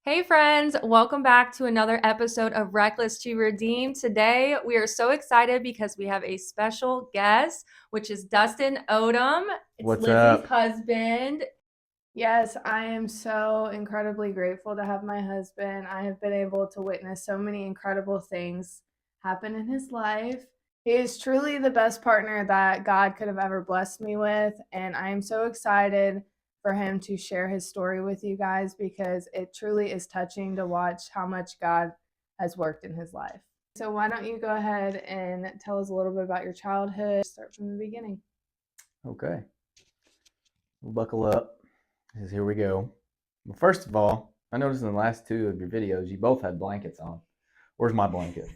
Hey friends, welcome back to another episode of Reckless to Redeem. Today we are so excited because we have a special guest, which is Dustin Odom. It's What's Lizzie's up? husband. Yes, I am so incredibly grateful to have my husband. I have been able to witness so many incredible things happen in his life. He is truly the best partner that God could have ever blessed me with, and I am so excited for him to share his story with you guys because it truly is touching to watch how much God has worked in his life. So why don't you go ahead and tell us a little bit about your childhood? Start from the beginning. Okay. Well, buckle up, because here we go. Well, first of all, I noticed in the last two of your videos, you both had blankets on. Where's my blanket?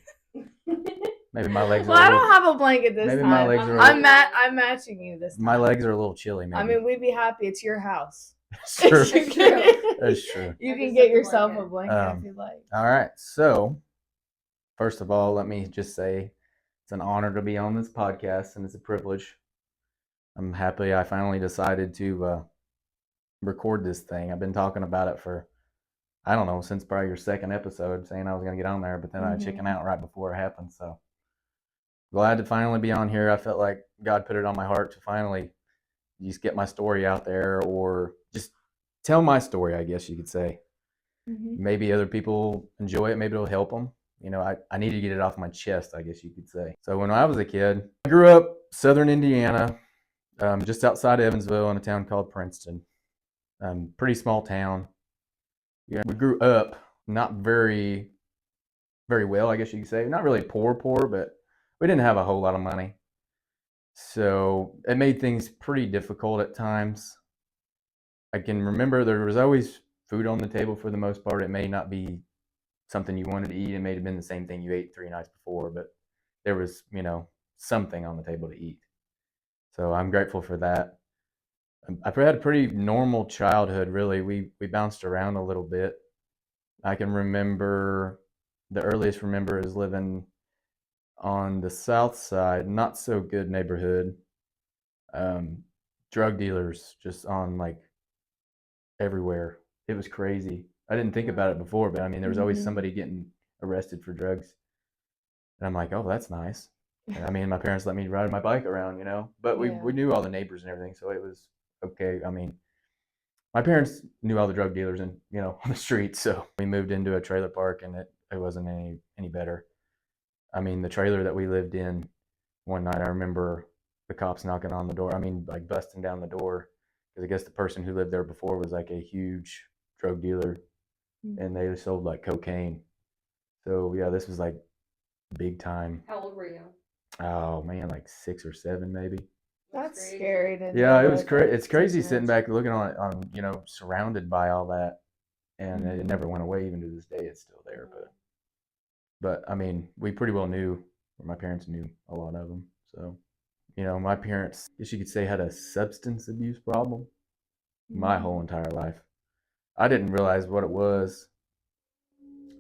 Maybe my legs are Well, a I little. don't have a blanket this Maybe time. my legs are. I'm matching you this time. My legs are a little chilly. Maybe. I mean, we'd be happy. It's your house. That's true. It's true. That's true. You can get yourself a blanket if you like. All right. So, first of all, let me just say it's an honor to be on this podcast, and it's a privilege. I'm happy I finally decided to record this thing. I've been talking about it for, I don't know, since probably your second episode, saying I was going to get on there, but then I chickened out right before it happened. So glad to finally be on here. I felt like God put it on my heart to finally just get my story out there, or just tell my story, I guess you could say. Maybe other people enjoy it. Maybe it'll help them. You know, I need to get it off my chest, I guess you could say. So when I was a kid, I grew up southern Indiana, just outside Evansville in a town called Princeton. Pretty small town. Yeah, we grew up not very well, I guess you could say. Not really poor, but we didn't have a whole lot of money. So it made things pretty difficult at times. I can remember there was always food on the table for the most part. It may not be something you wanted to eat. It may have been the same thing you ate 3 nights before, but there was, something on the table to eat. So I'm grateful for that. I had a pretty normal childhood, really. We bounced around a little bit. I can remember, the earliest remember is living on the south side, not so good neighborhood. Drug dealers just on like everywhere. It was crazy. I didn't think about it before, but I mean, there was always somebody getting arrested for drugs. And I'm like, oh, that's nice. And I mean, my parents let me ride my bike around, but we knew all the neighbors and everything, so it was okay. I mean, my parents knew all the drug dealers and on the street, so we moved into a trailer park, and it wasn't any better. I mean, the trailer that we lived in, one night I remember the cops knocking on the door. I mean, like busting down the door, because I guess the person who lived there before was like a huge drug dealer, and they sold like cocaine. So yeah, this was like big time. How old were you? Oh man, like 6 or 7 maybe. That's scary to Yeah, it deal was with crazy. at It's crazy such an sitting back looking on it, surrounded by all that, and it never went away. Even to this day, it's still there. But I mean, we pretty well knew, or my parents knew a lot of them. So, my parents, I guess you could say, had a substance abuse problem my whole entire life. I didn't realize what it was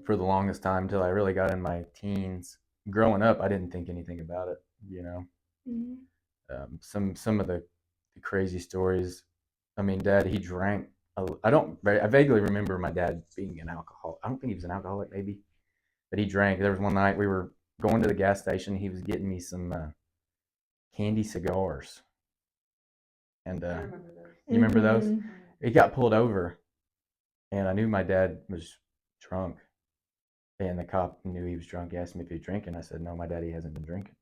for the longest time until I really got in my teens. Growing up, I didn't think anything about it. Some of the crazy stories. I mean, Dad, he drank. I vaguely remember my dad being an alcoholic. I don't think he was an alcoholic, maybe, but he drank. There was one night we were going to the gas station. He was getting me some candy cigars, and I remember those. you remember those? He got pulled over, and I knew my dad was drunk. And the cop knew he was drunk. He asked me if he was drinking. I said, no, my daddy hasn't been drinking.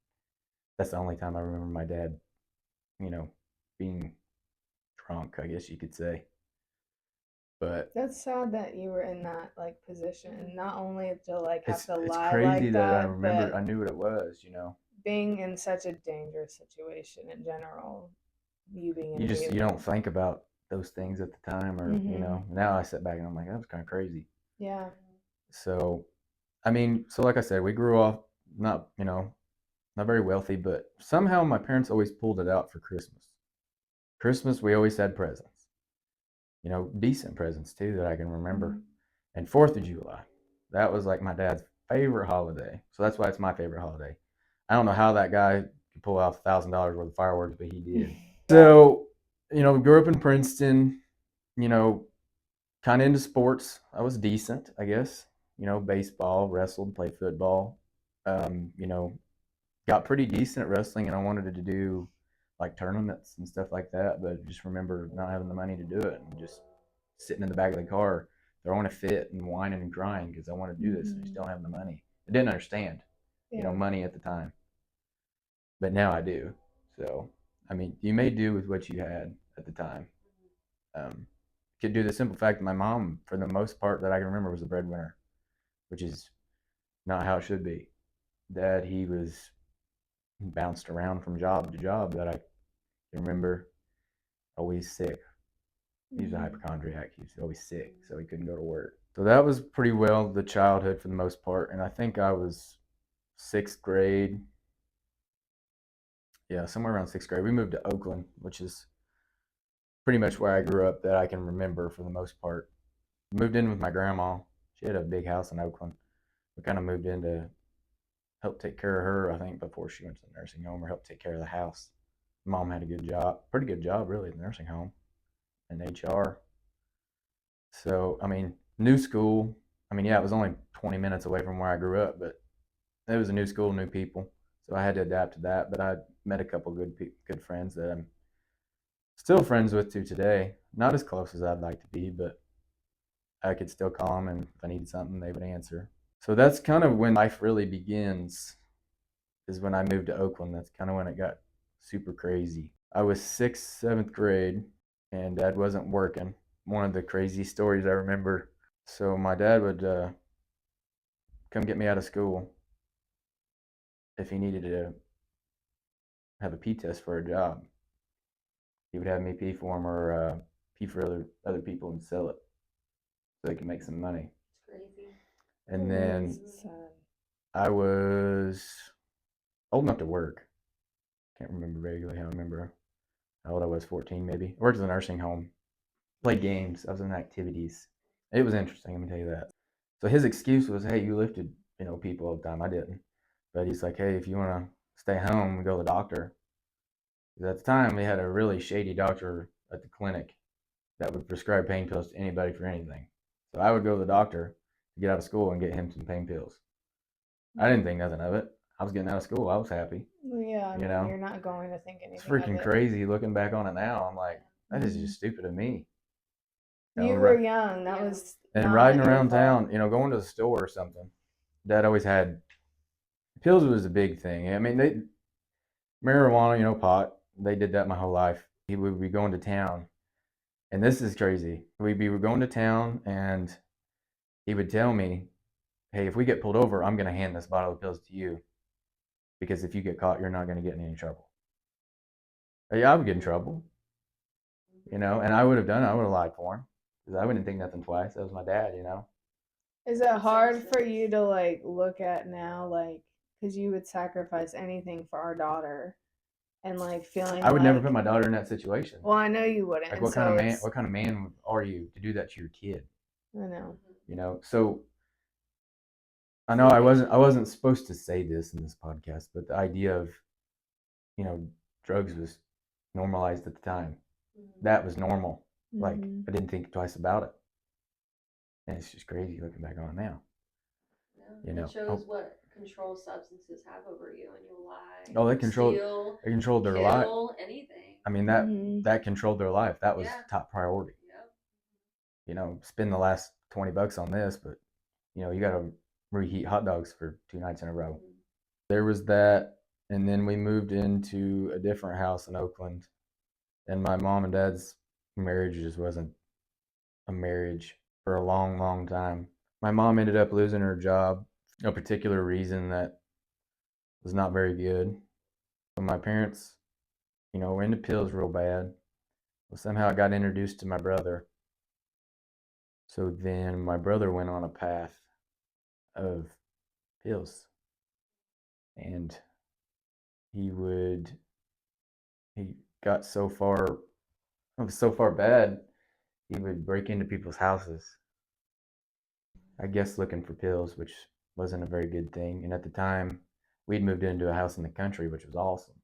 That's the only time I remember my dad, being drunk, I guess you could say. But that's sad that you were in that like position. Not only to like have to it's lie crazy like that I that, remember. but I knew what it was. being in such a dangerous situation in general. You being in You don't think about those things at the time, or Now I sit back and I'm like, that was kind of crazy. Yeah. So, I mean, like I said, we grew up not not very wealthy, but somehow my parents always pulled it out for Christmas. Christmas, we always had presents. Decent presents too that I can remember. And 4th of July, that was like my dad's favorite holiday. So that's why it's my favorite holiday. I don't know how that guy could pull out $1,000 worth of fireworks, but he did. So, grew up in Princeton, kind kind of into sports. I was decent, I guess. Baseball, wrestled, played football. Got pretty decent at wrestling, and I wanted to do like tournaments and stuff like that. But just remember not having the money to do it, and just sitting in the back of the car, throwing a fit and whining and crying because I want to do this and I just don't have the money. I didn't understand, money at the time, but now I do. So, I mean, you may do with what you had at the time. Could do the simple fact that my mom, for the most part that I can remember, was the breadwinner, which is not how it should be. Dad, he was bounced around from job to job that I can remember, always sick. He was a hypochondriac. He was always sick, so he couldn't go to work. So that was pretty well the childhood for the most part. And I think I was 6th grade. Yeah, somewhere around 6th grade. We moved to Oakland, which is pretty much where I grew up that I can remember for the most part. Moved in with my grandma. She had a big house in Oakland. We kind of moved in to help take care of her, I think, before she went to the nursing home, or help take care of the house. Mom had a good job, pretty good job, really, at the nursing home in HR. So, I mean, new school. I mean, yeah, it was only 20 minutes away from where I grew up, but it was a new school, new people. So I had to adapt to that. But I met a couple good friends that I'm still friends with to today. Not as close as I'd like to be, but I could still call them, and if I needed something, they would answer. So that's kind of when life really begins, is when I moved to Oakland. That's kind of when it got super crazy. I was 6th, 7th grade, and Dad wasn't working. One of the crazy stories I remember. So my dad would come get me out of school if he needed to have a pee test for a job. He would have me pee for him, or pee for other people and sell it so they could make some money. It's crazy. And then I was old enough to work. Can't remember vaguely. I remember how old I was, 14 maybe. I worked at a nursing home, played games. I was in activities. It was interesting, let me tell you that. So his excuse was, hey, you lifted, people all the time. I didn't. But he's like, hey, if you want to stay home and go to the doctor. Because at the time, we had a really shady doctor at the clinic that would prescribe pain pills to anybody for anything. So I would go to the doctor to get out of school and get him some pain pills. I didn't think nothing of it. I was getting out of school. I was happy. Yeah, I mean, you're not going to think anything It's freaking of it. crazy looking back on it now. I'm like, that is just stupid of me. You were young. That was and riding around town, going to the store or something. Dad always had pills. Was a big thing. I mean, marijuana, pot. They did that my whole life. He would be going to town, and this is crazy. We'd be going to town, and he would tell me, "Hey, if we get pulled over, I'm going to hand this bottle of pills to you, because if you get caught, you're not going to get in any trouble." Yeah, I would get in trouble, and I would have done it. I would have lied for him, because I wouldn't think nothing twice. That was my dad. Is it hard for you to look at now, because you would sacrifice anything for our daughter, and feeling I would never put my daughter in that situation. Well, I know you wouldn't. Like, what kind of man? What kind of man are you to do that to your kid? I know. So I know I wasn't supposed to say this in this podcast, but the idea of drugs was normalized at the time. That was normal. Like, I didn't think twice about it. And it's just crazy looking back on it now. It shows what control substances have over you, and you'll lie. Oh, they steal, controlled their life. Anything. I mean, that controlled their life. That was top priority. Spend the last $20 on this, but you got to reheat hot dogs for 2 nights in a row. There was that, and then we moved into a different house in Oakland, and my mom and dad's marriage just wasn't a marriage for a long, long time. My mom ended up losing her job, a particular reason that was not very good. So my parents, were into pills real bad. Well, somehow I got introduced to my brother. So then my brother went on a path of pills, and he got so far, it was so far bad, he would break into people's houses, I guess looking for pills, which wasn't a very good thing. And at the time, we'd moved into a house in the country, which was awesome.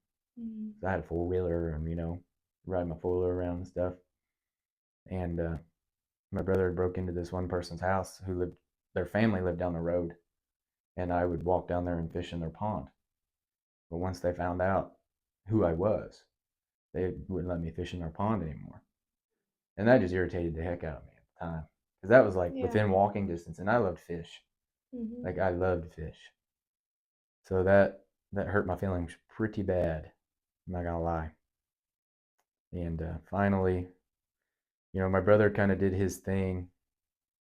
So I had a 4-wheeler and, ride my 4-wheeler around and stuff. And my brother had broke into this one person's house their family lived down the road, and I would walk down there and fish in their pond. But once they found out who I was, they wouldn't let me fish in their pond anymore. And that just irritated the heck out of me at the time. Because that was like within walking distance, and I loved fish. Mm-hmm. Like I loved fish. So that hurt my feelings pretty bad. I'm not gonna lie. And finally, my brother kind of did his thing,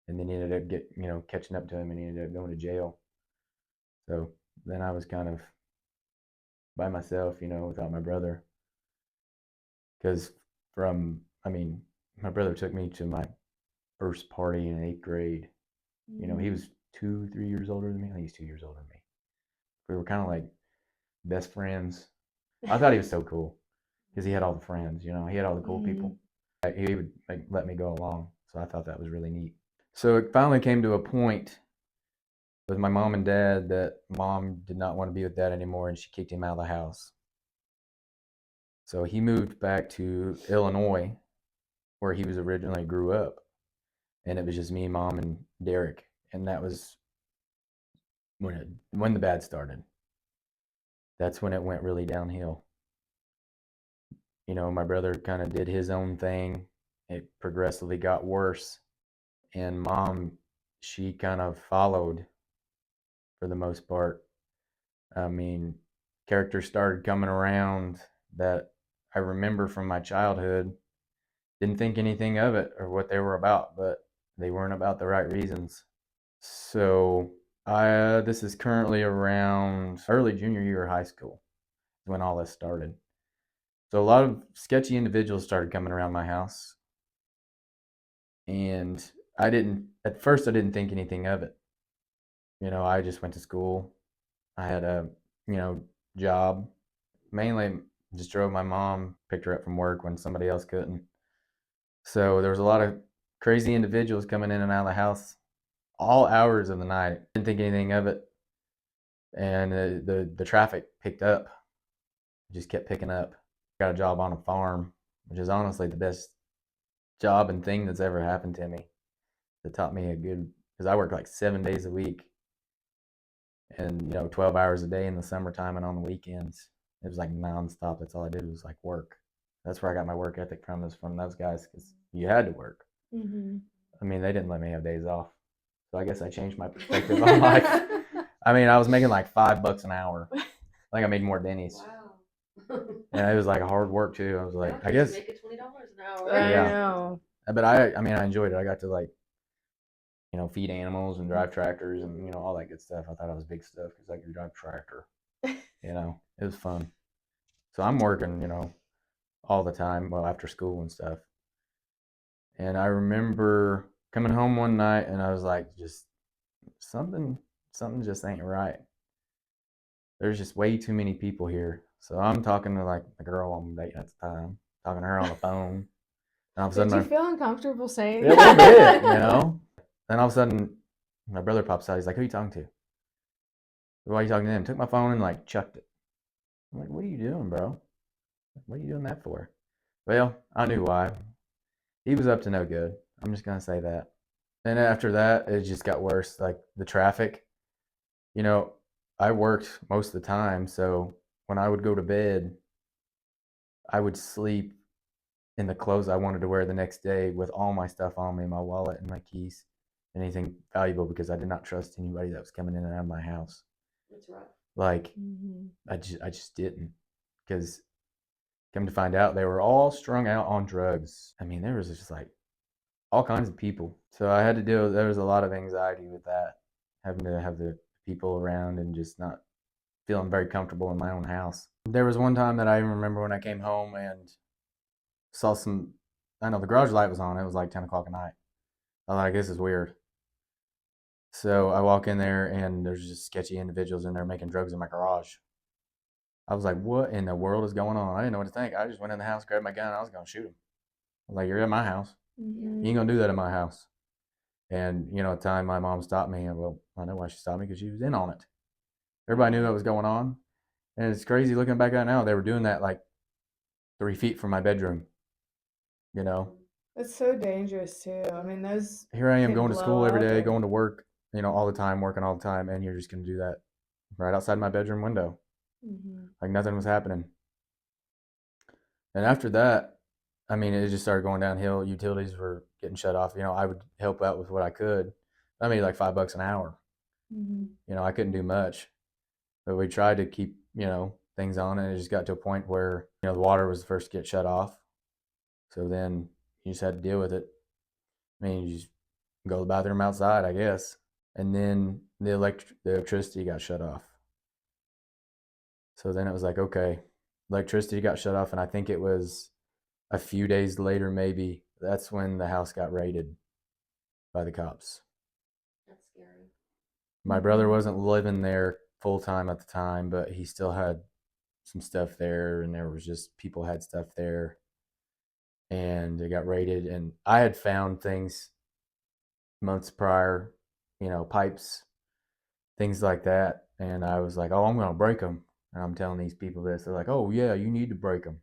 and then he ended up catching up to him, and he ended up going to jail. So then I was kind of by myself, without my brother. Because my brother took me to my first party in 8th grade. He was 3 years older than me. I think he's 2 years older than me. We were kind of like best friends. I thought he was so cool because he had all the friends, he had all the cool people. He would let me go along. So I thought that was really neat. So it finally came to a point with my mom and dad that mom did not want to be with dad anymore, and she kicked him out of the house. So he moved back to Illinois, where he was originally grew up, and it was just me, mom, and Derek, and that was when the bad started. That's when it went really downhill. My brother kind of did his own thing. It progressively got worse, and mom, she kind of followed for the most part. Characters started coming around that I remember from my childhood. Didn't think anything of it or what they were about, but they weren't about the right reasons. So this is currently around early junior year of high school when all this started. So a lot of sketchy individuals started coming around my house, and at first I didn't think anything of it. I just went to school. I had a, job. Mainly just drove my mom, picked her up from work when somebody else couldn't. So there was a lot of crazy individuals coming in and out of the house all hours of the night. Didn't think anything of it. And the traffic picked up. It just kept picking up. Got a job on a farm, which is honestly the best job and thing that's ever happened to me. It taught me because I worked like 7 days a week and 12 hours a day in the summertime and on the weekends. It was like nonstop. That's all I did was like work. That's where I got my work ethic from, is from those guys, because you had to work. Mm-hmm. They didn't let me have days off. So I guess I changed my perspective on life. I was making like $5 an hour. Like I made more Denny's. Wow. And it was like hard work too. I was like, I guess make it $20 an hour. I Yeah. know. But I enjoyed it. I got to like, feed animals and drive tractors and all that good stuff. I thought I was big stuff because I could drive a tractor. It was fun. So I'm working, all the time, well, after school and stuff. And I remember coming home one night and I was like, just something just ain't right. There's just way too many people here. So I'm talking to like the girl I'm dating at the time, talking to her on the phone. And all of a sudden, Did you feel uncomfortable saying a little bit, Then all of a sudden, my brother pops out. He's like, "Who are you talking to?" "Why are you talking to him?" Took my phone and like chucked it. I'm like, "What are you doing, bro? What are you doing that for?" Well, I knew why. He was up to no good. I'm just gonna say that. And after that, it just got worse. Like the traffic. I worked most of the time, so when I would go to bed, I would sleep in the clothes I wanted to wear the next day with all my stuff on me, my wallet and my keys, anything valuable, because I did not trust anybody that was coming in and out of my house. That's right. Like, I just didn't, because come to find out, they were all strung out on drugs. There was just like all kinds of people. So I had to there was a lot of anxiety with that, having to have the people around and just not feeling very comfortable in my own house. There was one time that I even remember when I came home and saw I know the garage light was on. It was like 10 o'clock at night. I was like, this is weird. So I walk in there and there's just sketchy individuals in there making drugs in my garage. I was like, what in the world is going on? I didn't know what to think. I just went in the house, grabbed my gun, and I was going to shoot him. I was like, you're at my house. You ain't going to do that in my house. And, at the time, my mom stopped me. And, well, I know why she stopped me, because she was in on it. Everybody knew what was going on. And it's crazy looking back at it now. They were doing that like 3 feet from my bedroom, It's so dangerous too. I mean, those Here I am can going to blow school every up day, and going to work, all the time, working all the time, and you're just gonna do that right outside my bedroom window, Mhm. like nothing was happening. And after that, I mean, it just started going downhill. Utilities were getting shut off. I would help out with what I could. I made like $5 an hour. Mhm. I couldn't do much, but we tried to keep, things on, and it just got to a point where, the water was the first to get shut off. So then you just had to deal with it. I mean, you just go to the bathroom outside, I guess. And then the electricity got shut off. So then it was like, okay, electricity got shut off, and I think it was a few days later, maybe, that's when the house got raided by the cops. That's scary. My brother wasn't living there full time at the time, but he still had some stuff there, and there was just people had stuff there, and it got raided. And I had found things months prior, pipes, things like that, and I was like, oh, I'm gonna break them. And I'm telling these people this. They're like, oh yeah, you need to break them.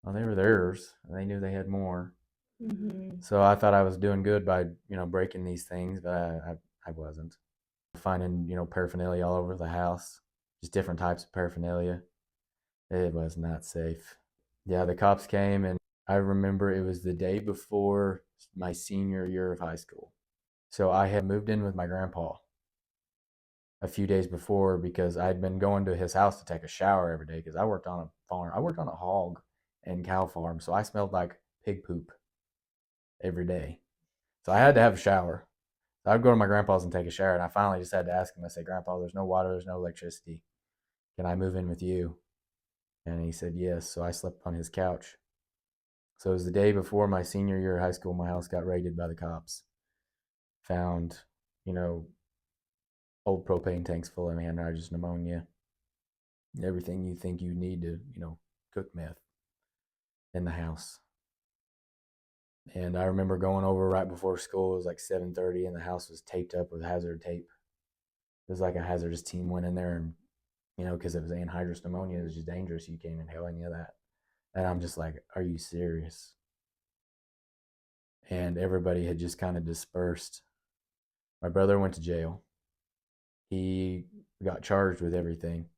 Well, they were theirs. They knew they had more. Mhm. So I thought I was doing good by, breaking these things, but I wasn't. Finding, paraphernalia all over the house, just different types of paraphernalia. It was not safe. Yeah, the cops came, and I remember it was the day before my senior year of high school. So I had moved in with my grandpa a few days before because I'd been going to his house to take a shower every day because I worked on a farm. I worked on a hog and cow farm, so I smelled like pig poop every day. So I had to have a shower. So I'd go to my grandpa's and take a shower, and I finally just had to ask him. I said, Grandpa, there's no water, there's no electricity. Can I move in with you? And he said yes. So I slept on his couch. So it was the day before my senior year of high school. My house got raided by the cops. Found, you know, old propane tanks full of anhydrous pneumonia, everything you think you need to, cook meth in the house. And I remember going over right before school. It was like 7:30, and the house was taped up with hazard tape. It was like a hazardous team went in there, and because it was anhydrous pneumonia, it was just dangerous. You can't inhale any of that. And I'm just like, are you serious? And everybody had just kind of dispersed. My brother went to jail. He got charged with everything.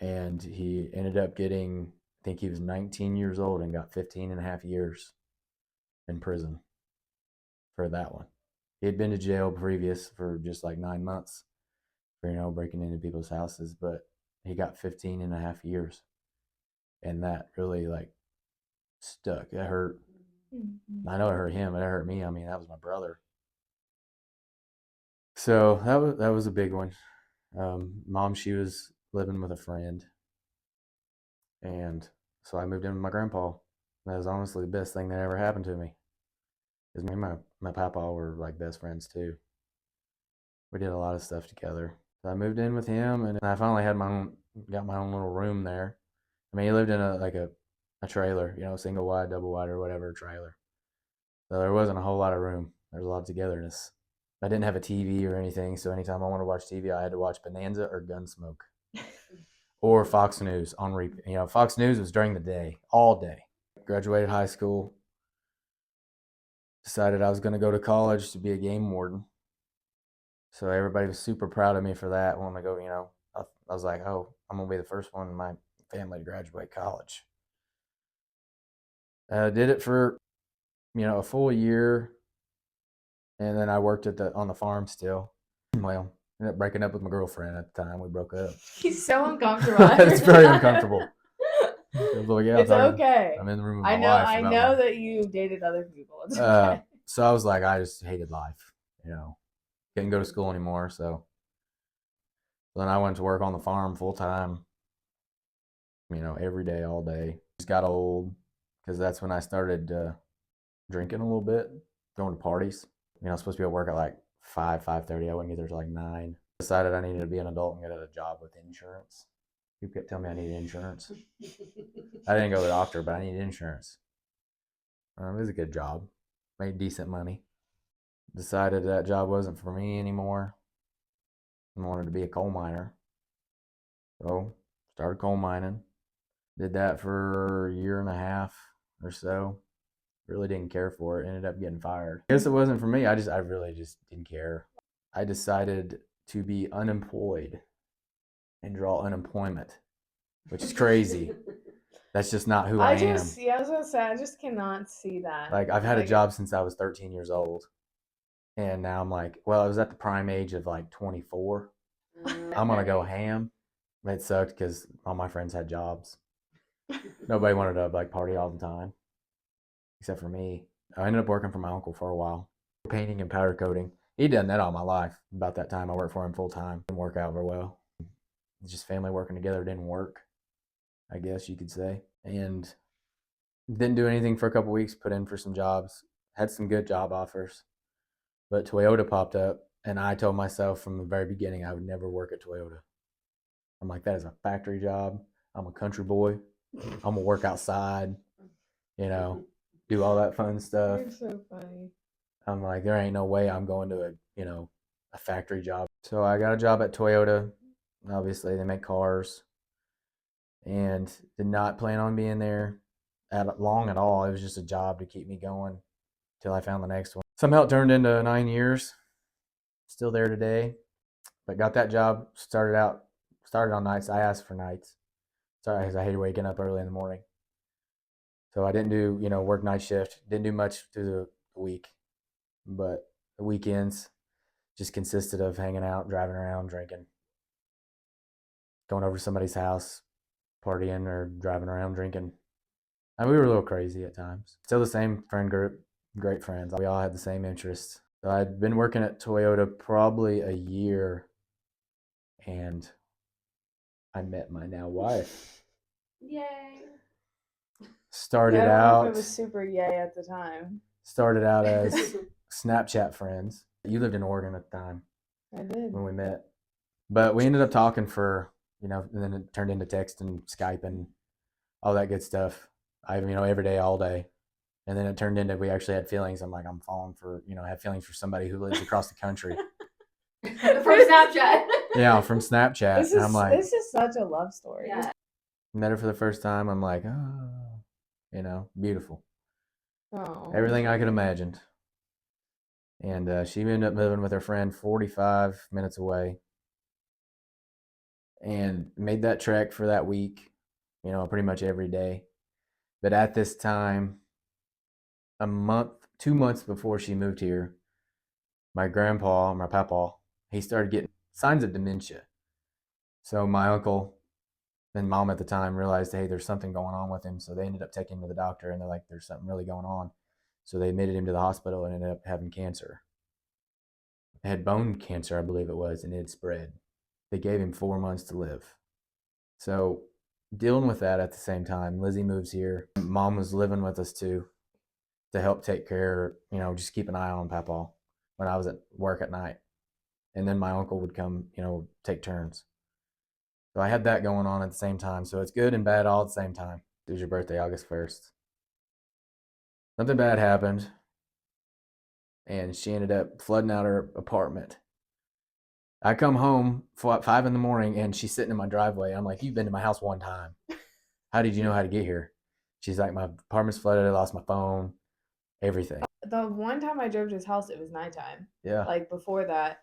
And he ended up getting, I think he was 19 years old and got 15 and a half years in prison for that one. He had been to jail previous for just like 9 months for, breaking into people's houses, but he got 15 and a half years. And that really like stuck. It hurt. Mhm. I know it hurt him, but it hurt me. I mean, that was my brother. So that was a big one. Mom, she was living with a friend, and so I moved in with my grandpa. That was honestly the best thing that ever happened to me. Because me and my papa were like best friends too. We did a lot of stuff together. So I moved in with him, and I finally got my own little room there. I mean, he lived in a trailer, single wide, double wide, or whatever trailer. So there wasn't a whole lot of room. There was a lot of togetherness. I didn't have a TV or anything, so anytime I wanted to watch TV, I had to watch Bonanza or Gunsmoke or Fox News on repeat. Fox News was during the day, all day. Graduated high school, decided I was going to go to college to be a game warden. So everybody was super proud of me for that. When I go, I was like, oh, I'm going to be the first one in my family to graduate college. Did it for, a full year. And then I worked on the farm still. Well, ended up breaking up with my girlfriend at the time. We broke up. He's so uncomfortable. It's very uncomfortable. Like, yeah, It's okay. I'm in the room with I my know. wife. I know that you've dated other people. It's okay. So I was like, I just hated life. Couldn't go to school anymore. So then I went to work on the farm full time. Every day, all day. Just got old because that's when I started drinking a little bit, going to parties. I was supposed to be at work at like 5:30. I wouldn't get there till like 9. Decided I needed to be an adult and get a job with insurance. People kept telling me I needed insurance. I didn't go to the doctor, but I needed insurance. It was a good job. Made decent money. Decided that job wasn't for me anymore. I wanted to be a coal miner. So started coal mining. Did that for a year and a half or so. Really didn't care for it. Ended up getting fired. I guess it wasn't for me. I really just didn't care. I decided to be unemployed and draw unemployment, which is crazy. That's just not who I am. I was gonna say, I just cannot see that. Like, I've had a job since I was 13 years old. And now I'm like, well, I was at the prime age of like 24. I'm going to go ham. It sucked because all my friends had jobs. Nobody wanted to like party all the time, except for me. I ended up working for my uncle for a while, painting and powder coating. He'd done that all my life. About that time, I worked for him full time. Didn't work out very well. It's just family working together didn't work, I guess you could say. And didn't do anything for a couple weeks. Put in for some jobs. Had some good job offers, but Toyota popped up, and I told myself from the very beginning I would never work at Toyota. I'm like, that is a factory job. I'm a country boy. I'm gonna work outside, do all that fun stuff. You're so funny. I'm like, there ain't no way I'm going to a factory job. So I got a job at Toyota. Obviously, they make cars, and did not plan on being there long at all. It was just a job to keep me going till I found the next one. Somehow it turned into 9 years. Still there today, but got that job. Started on nights. I asked for nights. Sorry, because I hated waking up early in the morning. So I didn't do, work night shift. Didn't do much through the week, but the weekends just consisted of hanging out, driving around, drinking, going over to somebody's house, partying or driving around drinking. And we were a little crazy at times. Still the same friend group, great friends. We all had the same interests. So I'd been working at Toyota probably a year, and I met my now wife. Yay. Started I don't know out. if it was super yay at the time. Started out as Snapchat friends. You lived in Oregon at the time. I did. When we met. But we ended up talking for, and then it turned into text and Skype and all that good stuff. Every day, all day. And then it turned into, we actually had feelings. I'm like, I'm falling for, I have feelings for somebody who lives across the country. From Snapchat. Yeah, from Snapchat. And I'm like, this is such a love story. Yeah. met her for the first time. I'm like, beautiful. Oh. Everything I could imagined. And she ended up moving with her friend 45 minutes away, and made that trek for that week, pretty much every day. But at this time, 2 months before she moved here, my papa, he started getting signs of dementia. So my uncle and mom at the time realized, hey, there's something going on with him. So they ended up taking him to the doctor, and they're like, there's something really going on. So they admitted him to the hospital and ended up having cancer. He had bone cancer, I believe it was, and it had spread. They gave him 4 months to live. So dealing with that at the same time, Lizzie moves here. Mom was living with us too, to help take care, just keep an eye on Papa when I was at work at night. And then my uncle would come, take turns. So I had that going on at the same time. So it's good and bad all at the same time. It was your birthday, August 1st. Something bad happened, and she ended up flooding out her apartment. I come home 5 in the morning, and she's sitting in my driveway. I'm like, you've been to my house one time. How did you know how to get here? She's like, my apartment's flooded. I lost my phone, everything. The one time I drove to his house, it was nighttime. Yeah. Like before that.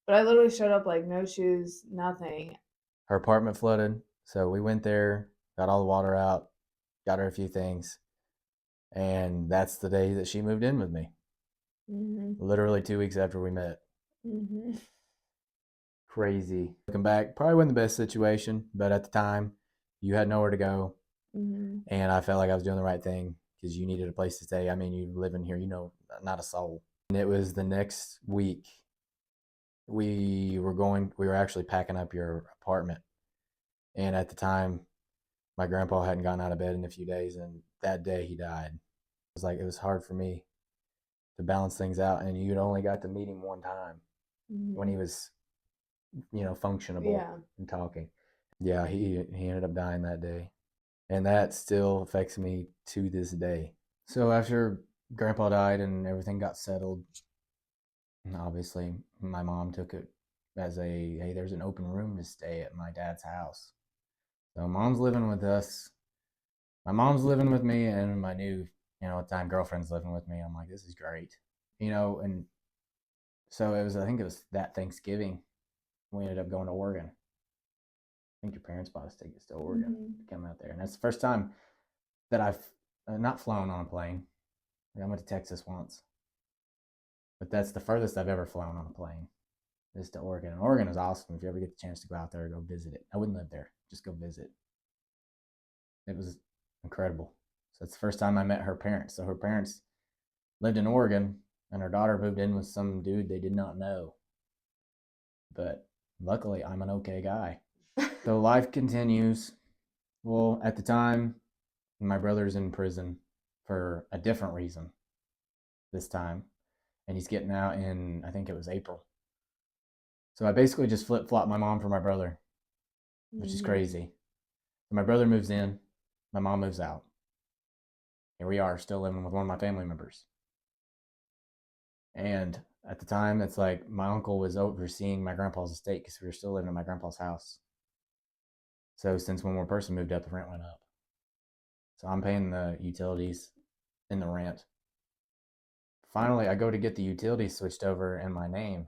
But I literally showed up like no shoes, nothing. Her apartment flooded. So we went there, got all the water out, got her a few things. And that's the day that she moved in with me. Mm-hmm. Literally 2 weeks after we met. Mm-hmm. Crazy. Looking back, probably wasn't the best situation, but at the time, you had nowhere to go. Mm-hmm. And I felt like I was doing the right thing because you needed a place to stay. I mean, you live in here, not a soul. And it was the next week, we were actually packing up your apartment. And at the time, my grandpa hadn't gotten out of bed in a few days, and that day he died. It was hard for me to balance things out, and you'd only got to meet him one time when he was, functionable and talking. Yeah, he ended up dying that day. And that still affects me to this day. So after Grandpa died and everything got settled, obviously my mom took it as hey, there's an open room to stay at my dad's house. So Mom's living with us. My mom's living with me and my new at the time, girlfriend's living with me. I'm like, this is great. And so I think it was that Thanksgiving, we ended up going to Oregon. I think your parents bought us tickets to Oregon to come out there. And that's the first time that I've not flown on a plane. I went to Texas once, but that's the furthest I've ever flown on a plane is to Oregon. And Oregon is awesome. If you ever get the chance to go out there, go visit it. I wouldn't live there, just go visit. It was incredible. So it's the first time I met her parents. So her parents lived in Oregon, and her daughter moved in with some dude they did not know. But luckily, I'm an okay guy. So life continues. Well, at the time, my brother's in prison for a different reason this time. And he's getting out in, I think it was April. So I basically just flip-flopped my mom for my brother, which is crazy. So my brother moves in, my mom moves out. Here we are, still living with one of my family members. And at the time, it's like my uncle was overseeing my grandpa's estate because we were still living in my grandpa's house. So since one more person moved up, the rent went up. So I'm paying the utilities and the rent. Finally, I go to get the utilities switched over in my name.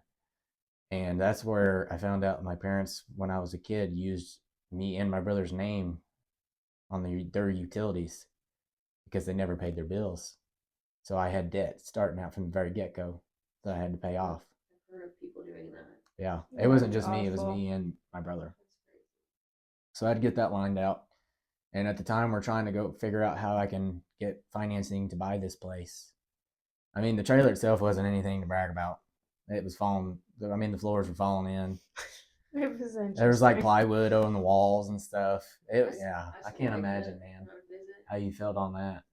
And that's where I found out my parents, when I was a kid, used me and my brother's name on their utilities because they never paid their bills. So I had debt starting out from the very get-go that I had to pay off. I've heard of people doing that. Yeah, it wasn't just me. It was me and my brother. So I had to get that lined out. And at the time, we're trying to go figure out how I can get financing to buy this place. I mean, the trailer itself wasn't anything to brag about. It was falling. I mean, the floors were falling in. It was interesting. There was like plywood on the walls and stuff. I can't imagine, man, how you felt on that.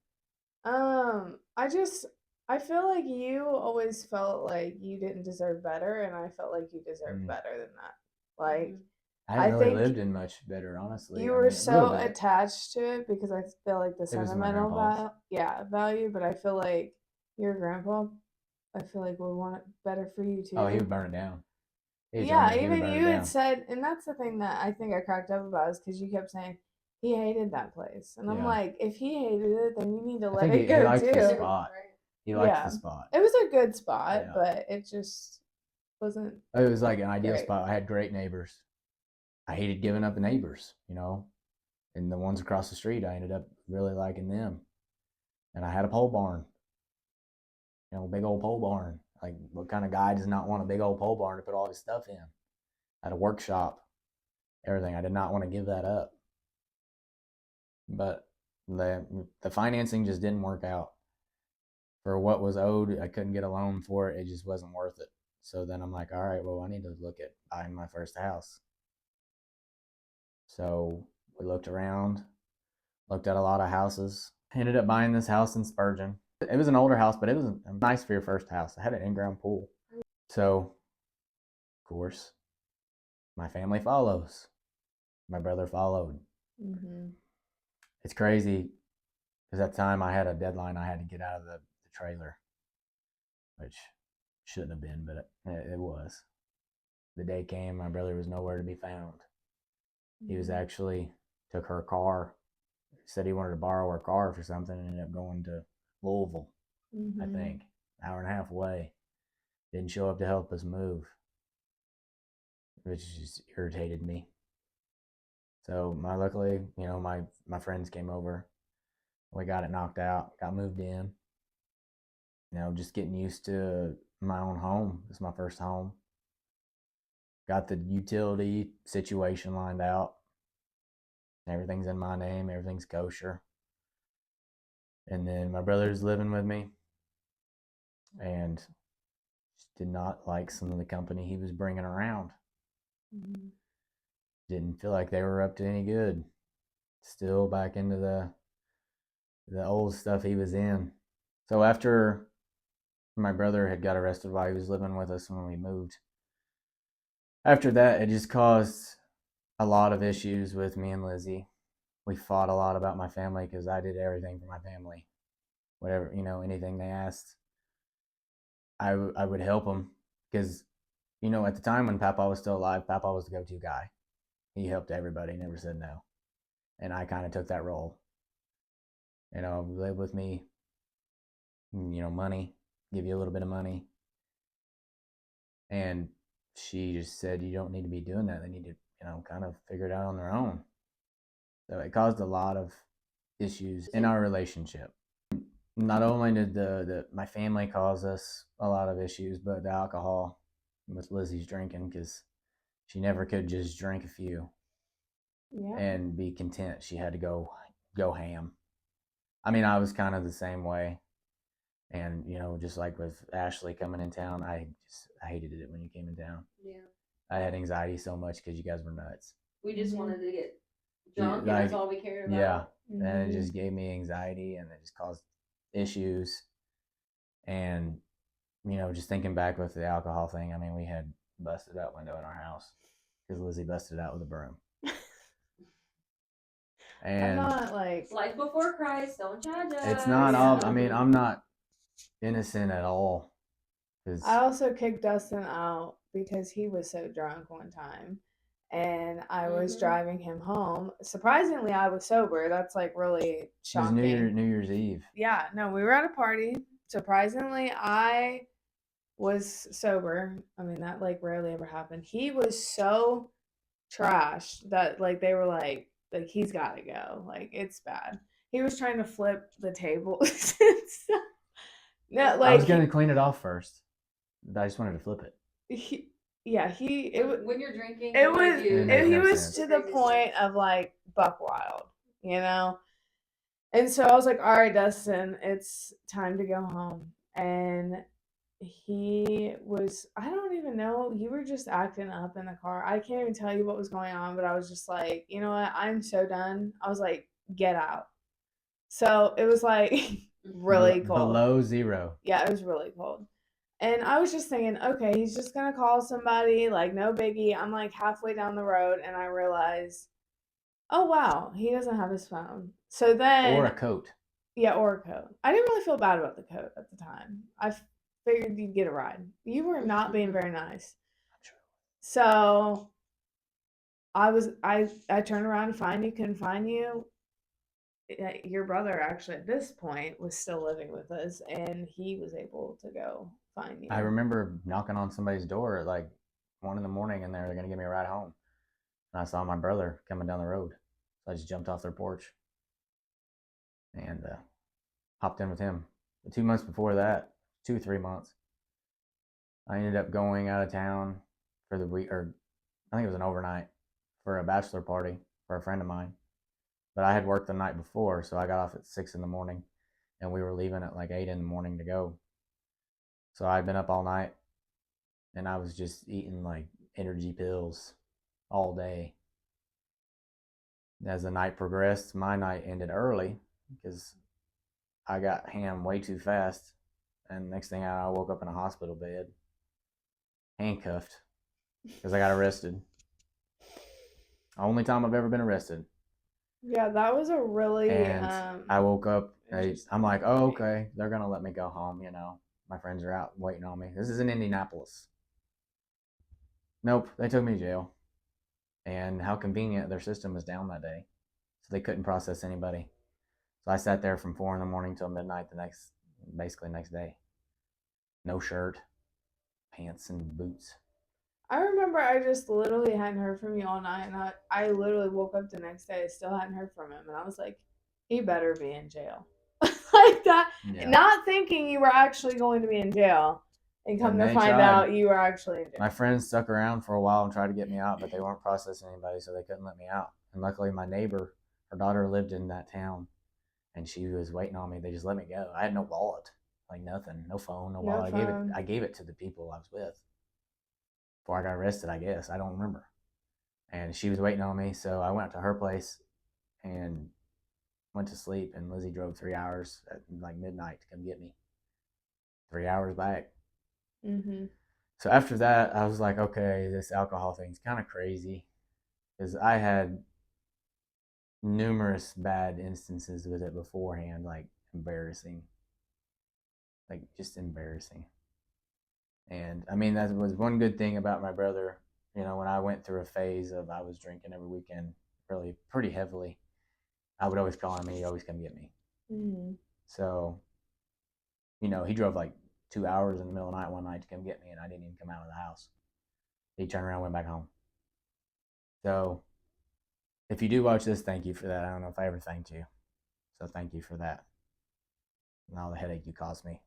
I feel like you always felt like you didn't deserve better, and I felt like you deserved better than that. Like, I hadn't really think lived in much better, honestly. you I were mean, so attached to it because I feel like the It was my sentimental grandpa's. value, but I feel like your grandpa, I feel like would want it better for you too. Oh, he would burn it down. He told Yeah, me he would even burn you it had down. said, and that's the thing that I think I cracked up about is because you kept saying he hated that place, and I'm Yeah. like, if he hated it, then you need to I let think it he go liked the too. spot. He liked Yeah. the spot. It was a good spot, Yeah. but it just wasn't. It was like an ideal Great. spot. I had great neighbors. I hated giving up the neighbors, and the ones across the street, I ended up really liking them. And I had a pole barn, big old pole barn. Like, what kind of guy does not want a big old pole barn to put all his stuff in? I had a workshop, everything. I did not want to give that up. But the financing just didn't work out. For what was owed, I couldn't get a loan for it. It just wasn't worth it. So then I'm like, all right, well, I need to look at buying my first house. So we looked around, looked at a lot of houses, ended up buying this house in Spurgeon. It was an older house, but it was nice for your first house. It had an in-ground pool. So, of course, my family follows. My brother followed. It's crazy because at the time I had a deadline. I had to get out of the trailer, which shouldn't have been, but it was. The day came, my brother was nowhere to be found. He was actually took her car, said he wanted to borrow her car for something, and ended up going to Louisville, I think, hour and a half away. Didn't show up to help us move, which just irritated me. So luckily, my friends came over. We got it knocked out, got moved in. Just getting used to my own home. It's my first home. Got the utility situation lined out. Everything's in my name. Everything's kosher. And then my brother's living with me, and did not like some of the company he was bringing around. Didn't feel like they were up to any good. Still back into the old stuff he was in. So after my brother had got arrested while he was living with us when we moved, after that, it just caused a lot of issues with me and Lizzie. We fought a lot about my family because I did everything for my family. Whatever, anything they asked, I would help them because, at the time when Papa was still alive, Papa was the go-to guy. He helped everybody, never said no. And I kind of took that role. He lived with me money, give you a little bit of money. And she just said, you don't need to be doing that. They need to, kind of figure it out on their own. So it caused a lot of issues in our relationship. Not only did my family cause us a lot of issues, but the alcohol with Lizzie's drinking, because she never could just drink a few and be content. She had to go ham. I mean, I was kind of the same way. And, just like with Ashley coming in town, I hated it when you came in town. Yeah. I had anxiety so much because you guys were nuts. We just wanted to get Yeah, drunk, and that's all we cared about. Yeah. And it just gave me anxiety, and it just caused issues. And, just thinking back with the alcohol thing, I mean, we had busted out window in our house because Lizzie busted out with a broom. I'm And not like It's life before Christ. Don't judge us. it's not all, I mean, I'm not innocent at all. I also kicked Dustin out because he was so drunk one time, and I was driving him home. Surprisingly, I was sober. That's like really It was shocking. New Year's Eve. Yeah, no, we were at a party. Surprisingly, I was sober. I mean, that like rarely ever happened. He was so trashed that like they were like he's got to go. Like it's bad. He was trying to flip the table. No, I was going to clean it off first. But I just wanted to flip it. When you're drinking, it was he was sense. to the point of like buck wild, and so I was like, all right, Dustin, it's time to go home. And he was, I don't even know, you were just acting up in the car. I can't even tell you what was going on, but I was just like, you know what, I'm so done. I was like, get out. So it was like really cold. Below zero. Yeah, it was really cold. And I was just thinking, okay, he's just going to call somebody, like, no biggie. I'm like halfway down the road, and I realize, oh, wow, he doesn't have his phone. So then. Or a coat. Yeah, or a coat. I didn't really feel bad about the coat at the time. I figured you'd get a ride. You were not being very nice. So I turned around to find you, couldn't find you. Your brother actually at this point was still living with us, and he was able to go find you. I remember knocking on somebody's door at like 1 a.m. and they're going to give me a ride home. And I saw my brother coming down the road. So I just jumped off their porch and hopped in with him. But 2 months before that, 2 3 months, I ended up going out of town for the week, or I think it was an overnight, for a bachelor party for a friend of mine. But I had worked the night before, so I got off at 6 a.m. and we were leaving at like 8 a.m. to go. So I'd been up all night, and I was just eating like energy pills all day. As the night progressed, my night ended early because I got ham way too fast. And next thing I woke up in a hospital bed, handcuffed, because I got arrested. Only time I've ever been arrested. Yeah, that was a really. And I woke up. I'm like, oh, okay, they're gonna let me go home. My friends are out waiting on me. This is in Indianapolis. Nope, they took me to jail. And how convenient, their system was down that day, so they couldn't process anybody. So I sat there from 4 a.m. till midnight basically next day. No shirt, pants, and boots. I remember I just literally hadn't heard from you all night, and I literally woke up the next day, still hadn't heard from him, and I was like, he better be in jail. Like that, yeah. Not thinking you were actually going to be in jail, and come to find out you were actually in jail. My friends stuck around for a while and tried to get me out, but they weren't processing anybody, so they couldn't let me out. And luckily, my neighbor, her daughter lived in that town, and she was waiting on me. They just let me go. I had no wallet, like nothing, no phone, no wallet. I gave it to the people I was with before I got arrested, I guess. I don't remember. And she was waiting on me, so I went to her place and went to sleep, and Lizzie drove 3 hours at like midnight to come get me. 3 hours back. Mm-hmm. So after that, I was like, okay, this alcohol thing's kind of crazy, because I had numerous bad instances with it beforehand, like embarrassing, like just embarrassing. And I mean, that was one good thing about my brother. When I went through a phase of I was drinking every weekend, really pretty heavily, I would always call him, and he'd always come get me. Mm-hmm. So he drove like 2 hours in the middle of the night one night to come get me, and I didn't even come out of the house. He turned around and went back home. So if you do watch this, thank you for that. I don't know if I ever thanked you. So thank you for that. And all the headache you caused me.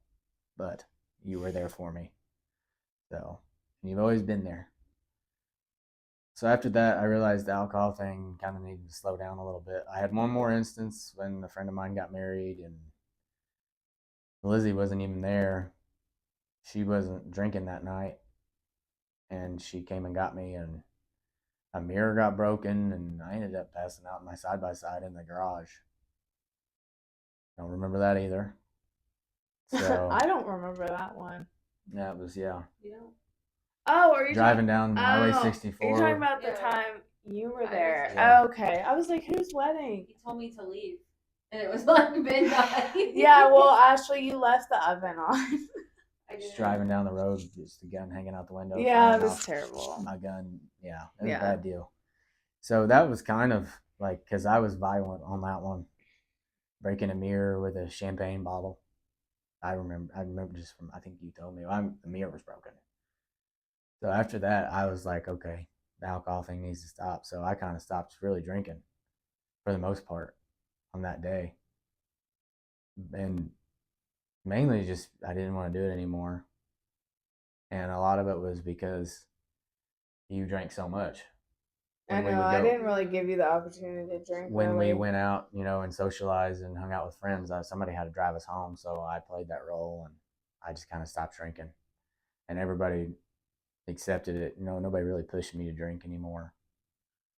But you were there for me. So, and you've always been there. So after that, I realized the alcohol thing kind of needed to slow down a little bit. I had one more instance when a friend of mine got married, and Lizzie wasn't even there. She wasn't drinking that night, and she came and got me, and a mirror got broken, and I ended up passing out in my side-by-side in the garage. Don't remember that either. So I don't remember that one. that was, yeah. You know? Oh, are you Driving down Highway Oh, 64. You're talking about the Yeah. time you were I was there. there. Oh, okay. I was like, whose wedding? He told me to leave. And it was like midnight. Yeah, well, Ashley, you left the oven on. I Just didn't. driving down the road, just a gun hanging out the window. Yeah, firing it was off terrible. my gun. Yeah, it was Yeah. a bad deal. So that was kind of like, because I was violent on that one, breaking a mirror with a champagne bottle. I remember just from, I think you told me, the mirror was broken. So after that, I was like, okay, the alcohol thing needs to stop. So I kind of stopped really drinking for the most part on that day. And mainly just, I didn't want to do it anymore. And a lot of it was because you drank so much. I When we know. would I go- didn't really give you the opportunity to drink. When we really. went out, and socialized and hung out with friends, somebody had to drive us home. So I played that role, and I just kind of stopped drinking. And everybody accepted it. Nobody really pushed me to drink anymore.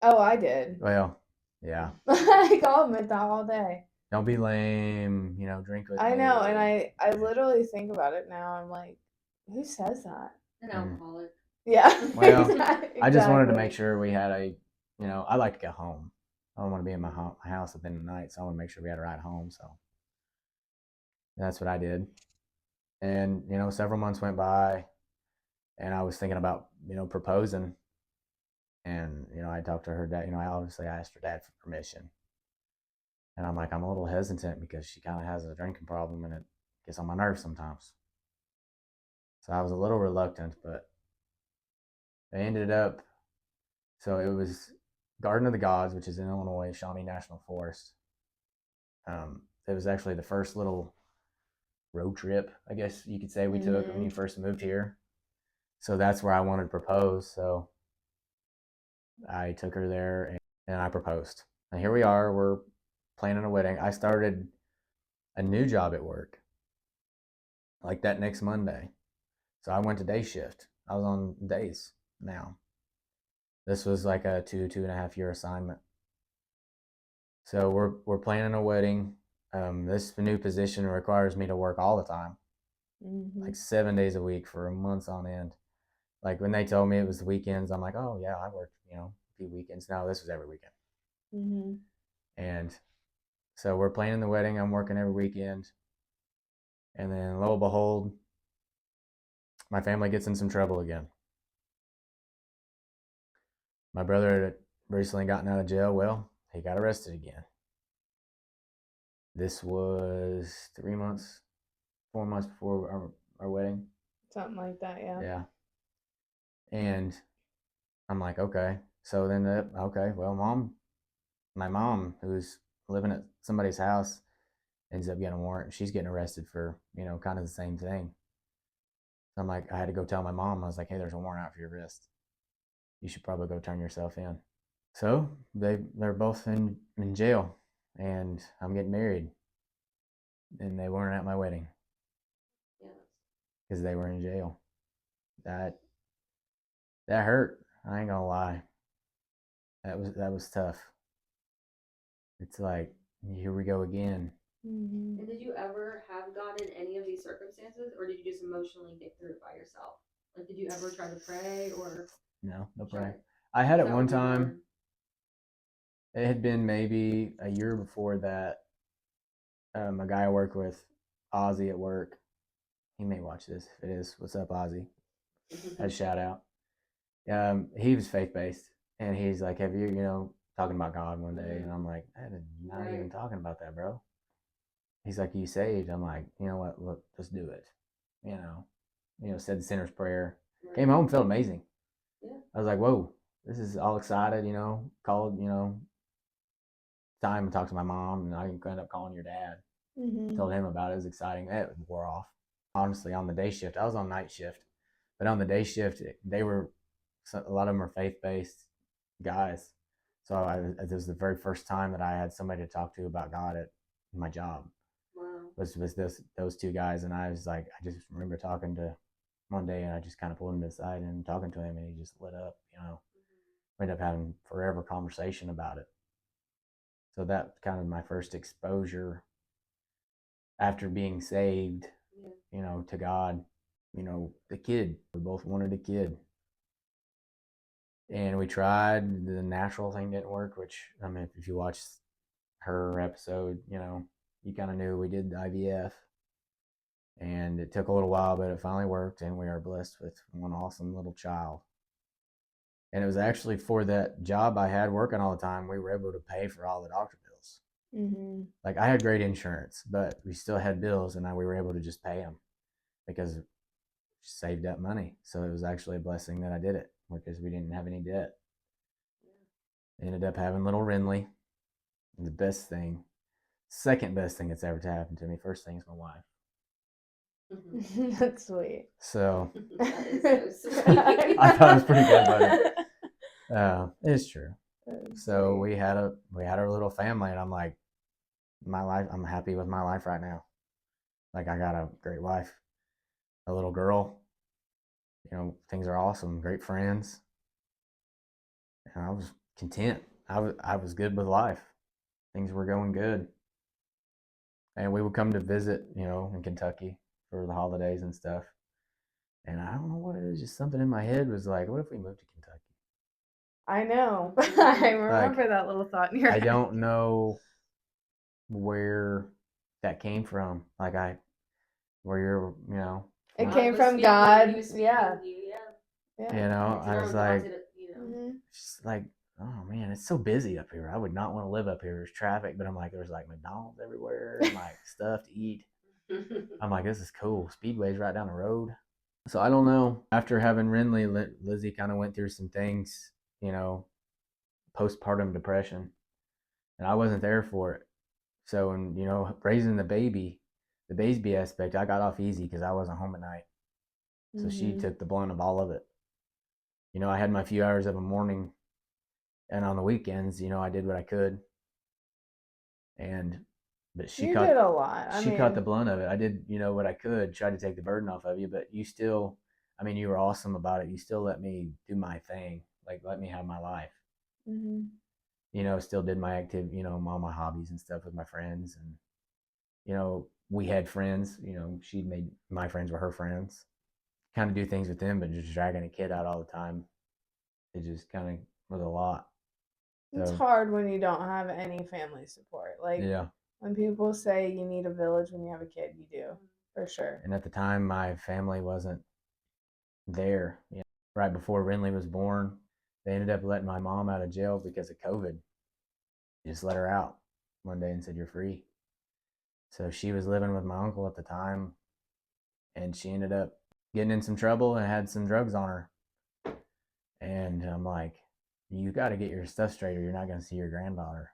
Oh, I did. Well, yeah. I'll admit that all day. Don't be lame. Drink with me. I know, and I literally think about it now. I'm like, who says that? An alcoholic. Yeah. Well, exactly. I just wanted to make sure we had I like to go home. I don't want to be in my house at the end of the night, so I want to make sure we had a ride home. So that's what I did. And, several months went by, and I was thinking about, proposing. And, I talked to her dad. I obviously asked her dad for permission. And I'm like, I'm a little hesitant because she kind of has a drinking problem, and it gets on my nerves sometimes. So I was a little reluctant, but they ended up, so it was Garden of the Gods, which is in Illinois, Shawnee National Forest. It was actually the first little road trip, I guess you could say, we took when you first moved here. So that's where I wanted to propose. So I took her there, and I proposed. And here we are. We're planning a wedding. I started a new job at work, like that next Monday. So I went to day shift. I was on days now. This was like a 2.5 year assignment. So we're planning a wedding. This new position requires me to work all the time, like 7 days a week for months on end. Like when they told me it was the weekends, I'm like, oh yeah, I worked, a few weekends. No, this was every weekend. And so we're planning the wedding. I'm working every weekend. And then lo and behold, my family gets in some trouble again. My brother had recently gotten out of jail. Well, he got arrested again. This was 3 months, 4 months before our wedding. Something like that, yeah. Yeah. And I'm like, okay. So then, well, my mom, who's living at somebody's house, ends up getting a warrant. She's getting arrested for, kind of the same thing. So I'm like, I had to go tell my mom. I was like, hey, there's a warrant out for your wrist. You should probably go turn yourself in. So they're both in jail, and I'm getting married. And they weren't at my wedding. Yeah. Because they were in jail. That hurt. I ain't gonna lie. That was tough. It's like, here we go again. And did you ever have God in any of these circumstances, or did you just emotionally get through it by yourself? Like, did you ever try to pray or? No pray. I had it one time. Hard? It had been maybe a year before that. A guy I work with, Ozzy at work. He may watch this. If it is, what's up, Ozzy? A shout out. He was faith based, and he's like, "Have you, talking about God one day?" And I'm like, "I'm not even talking about that, bro." he's like, "You saved?" I'm like, "You know what? Look, let's do it." Said the sinner's prayer. Right. Came home, felt amazing. Yeah. I was like, "Whoa, this is all excited." Called time and talked to my mom, and I ended up calling your dad. Told him about it. It was exciting. It wore off. Honestly, on the day shift, I was on night shift, but on the day shift, a lot of them are faith based guys. So it was the very first time that I had somebody to talk to about God at my job. Wow. Was those two guys, and I was like, I just remember talking to one day, and I just kind of pulled him aside and talking to him, and he just lit up. We ended up having forever conversation about it. So that kind of my first exposure after being saved, to God. The kid. We both wanted a kid. And we tried. The natural thing didn't work, which, I mean, if you watch her episode, you kind of knew we did the IVF. And it took a little while, but it finally worked, and we are blessed with one awesome little child. And it was actually for that job I had working all the time, we were able to pay for all the doctor bills. Like, I had great insurance, but we still had bills, and we were able to just pay them because it saved up money. So it was actually a blessing that I did it because we didn't have any debt. Ended up having little Renly. And the best thing, second best thing that's ever happened to me. First thing is my wife. That's sweet. So That is so sweet. I thought it was pretty good, buddy. It's true. That's So sweet. we had our little family, and I'm like, my life. I'm happy with my life right now. Like, I got a great wife, a little girl. Things are awesome. Great friends, and I was content. I was good with life. Things were going good, and we would come to visit, in Kentucky for the holidays and stuff. And I don't know what it is. Just something in my head was like, what if we moved to Kentucky? I know. I remember that little thought in your I head. don't know where that came from. Like, where you're, It God came was from speaking, God. he was speaking Yeah. to you, Yeah. I was like, Mhm. just like, oh man, it's so busy up here. I would not want to live up here. There's traffic, but I'm like, there's like McDonald's everywhere and like stuff to eat. I'm like, this is cool. Speedway's right down the road. So I don't know. After having Renly, Lizzie kind of went through some things, postpartum depression, and I wasn't there for it. So, and raising the baby aspect, I got off easy because I wasn't home at night. So she took the brunt of all of it. I had my few hours of a morning, and on the weekends, I did what I could. But she You caught did a lot. she caught the blunt of it. I did, what I could, try to take the burden off of you, but you still, I mean, you were awesome about it. You still let me do my thing, like let me have my life. Still did my activity, all my hobbies and stuff with my friends, and we had friends. She made my friends were her friends. Kind of do things with them, but just dragging a kid out all the time, it just kind of was a lot. It's hard when you don't have any family support. Like, yeah. when people say you need a village when you have a kid, you do, for sure. And at the time, my family wasn't there. Right before Renly was born, they ended up letting my mom out of jail because of COVID. They just let her out one day and said, "You're free." So she was living with my uncle at the time, and she ended up getting in some trouble and had some drugs on her. And I'm like, you got to get your stuff straight or you're not going to see your granddaughter.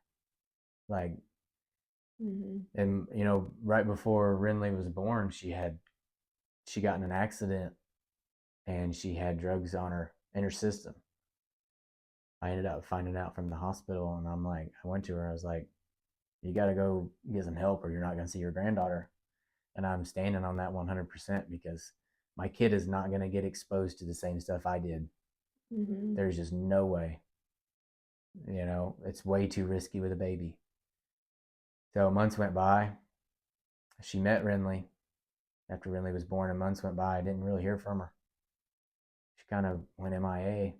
Like, and right before Renly was born, she got in an accident and she had drugs on her in her system. I ended up finding out from the hospital, and I'm like, I went to her. I was like, you got to go get some help or you're not going to see your granddaughter. And I'm standing on that 100% because my kid is not going to get exposed to the same stuff I did. There's just no way. It's way too risky with a baby. So months went by. She met Renly after Renly was born, and months went by. I didn't really hear from her. She kind of went MIA.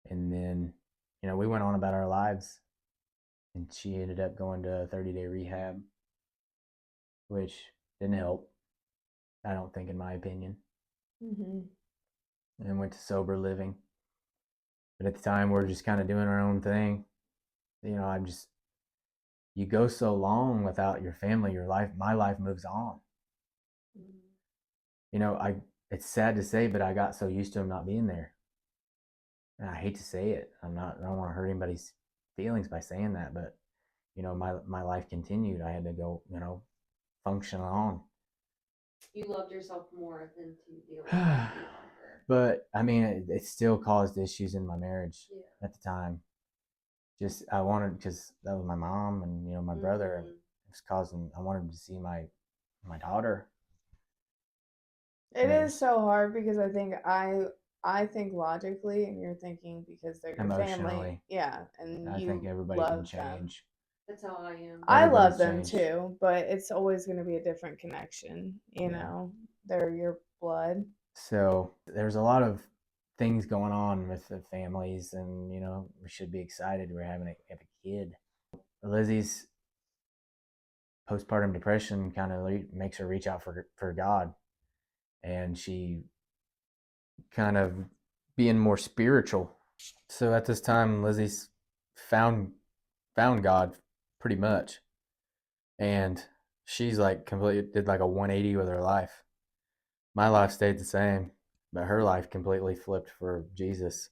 And then, we went on about our lives. And she ended up going to a 30-day rehab, which didn't help, I don't think, in my opinion. And went to sober living. But at the time, we're just kind of doing our own thing. you go so long without your family, my life moves on. You know, it's sad to say, but I got so used to him not being there. And I hate to say it. I don't want to hurt anybody's feelings by saying that, but you know, my life continued. I had to go, you know, function on. You loved yourself more than to deal with it any longer. But I mean, it still caused issues in my marriage at the time. Just I wanted, because that was my mom and you know my brother, and it was causing. I wanted to see my daughter. It is so hard because I think logically, and you're thinking because they're your family. Emotionally. Yeah, and I you think everybody can love them. change. That's how I am. I love Everybody's them changed. too, but it's always going to be a different connection. You Yeah. know, they're your blood. So there's a lot of things going on with the families, and you know we should be excited. We're having have a kid. Lizzie's postpartum depression kind of makes her reach out for God, and she kind of being more spiritual. So at this time, Lizzie's found God pretty much, and she's like completely did like a 180 with her life. My life stayed the same, but her life completely flipped for Jesus,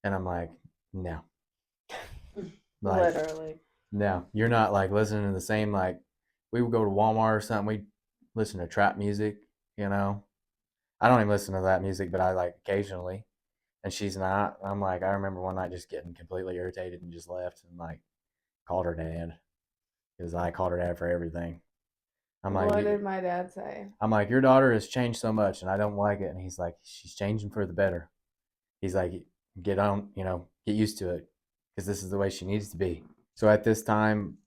and I'm like, no, like, Literally. no, you're not like listening to the same, like we would go to Walmart or something, we listen to trap music, you know. I don't even listen to that music, but I like occasionally. And she's not. I'm like, I remember one night just getting completely irritated and just left and like called her dad, because I called her dad for everything. I'm like, What did my dad say? I'm like, your daughter has changed so much and I don't like it. And he's like, she's changing for the better. He's like, get on, you know, get used to it, because this is the way she needs to be. So at this time,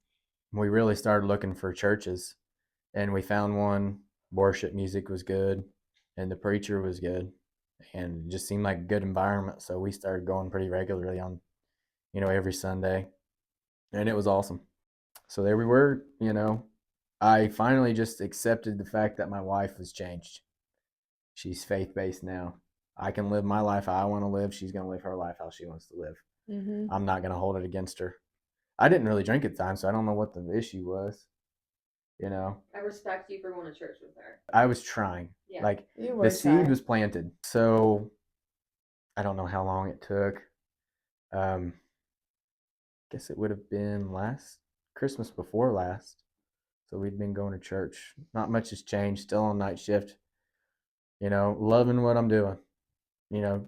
we really started looking for churches, and we found one. Worship music was good, and the preacher was good, and it just seemed like a good environment. So we started going pretty regularly on, you know, every Sunday, and it was awesome. So there we were, you know. I finally just accepted the fact that my wife has changed. She's faith based now. I can live my life how I want to live. She's going to live her life how she wants to live. Mm-hmm. I'm not going to hold it against her. I didn't really drink at the time, so I don't know what the issue was. You know, I respect you for going to church with her. I was trying. Yeah. Like You were the seed trying. was planted. So I don't know how long it took. Guess it would have been last Christmas before last. So we'd been going to church. Not much has changed. Still on night shift. You know, loving what I'm doing. You know,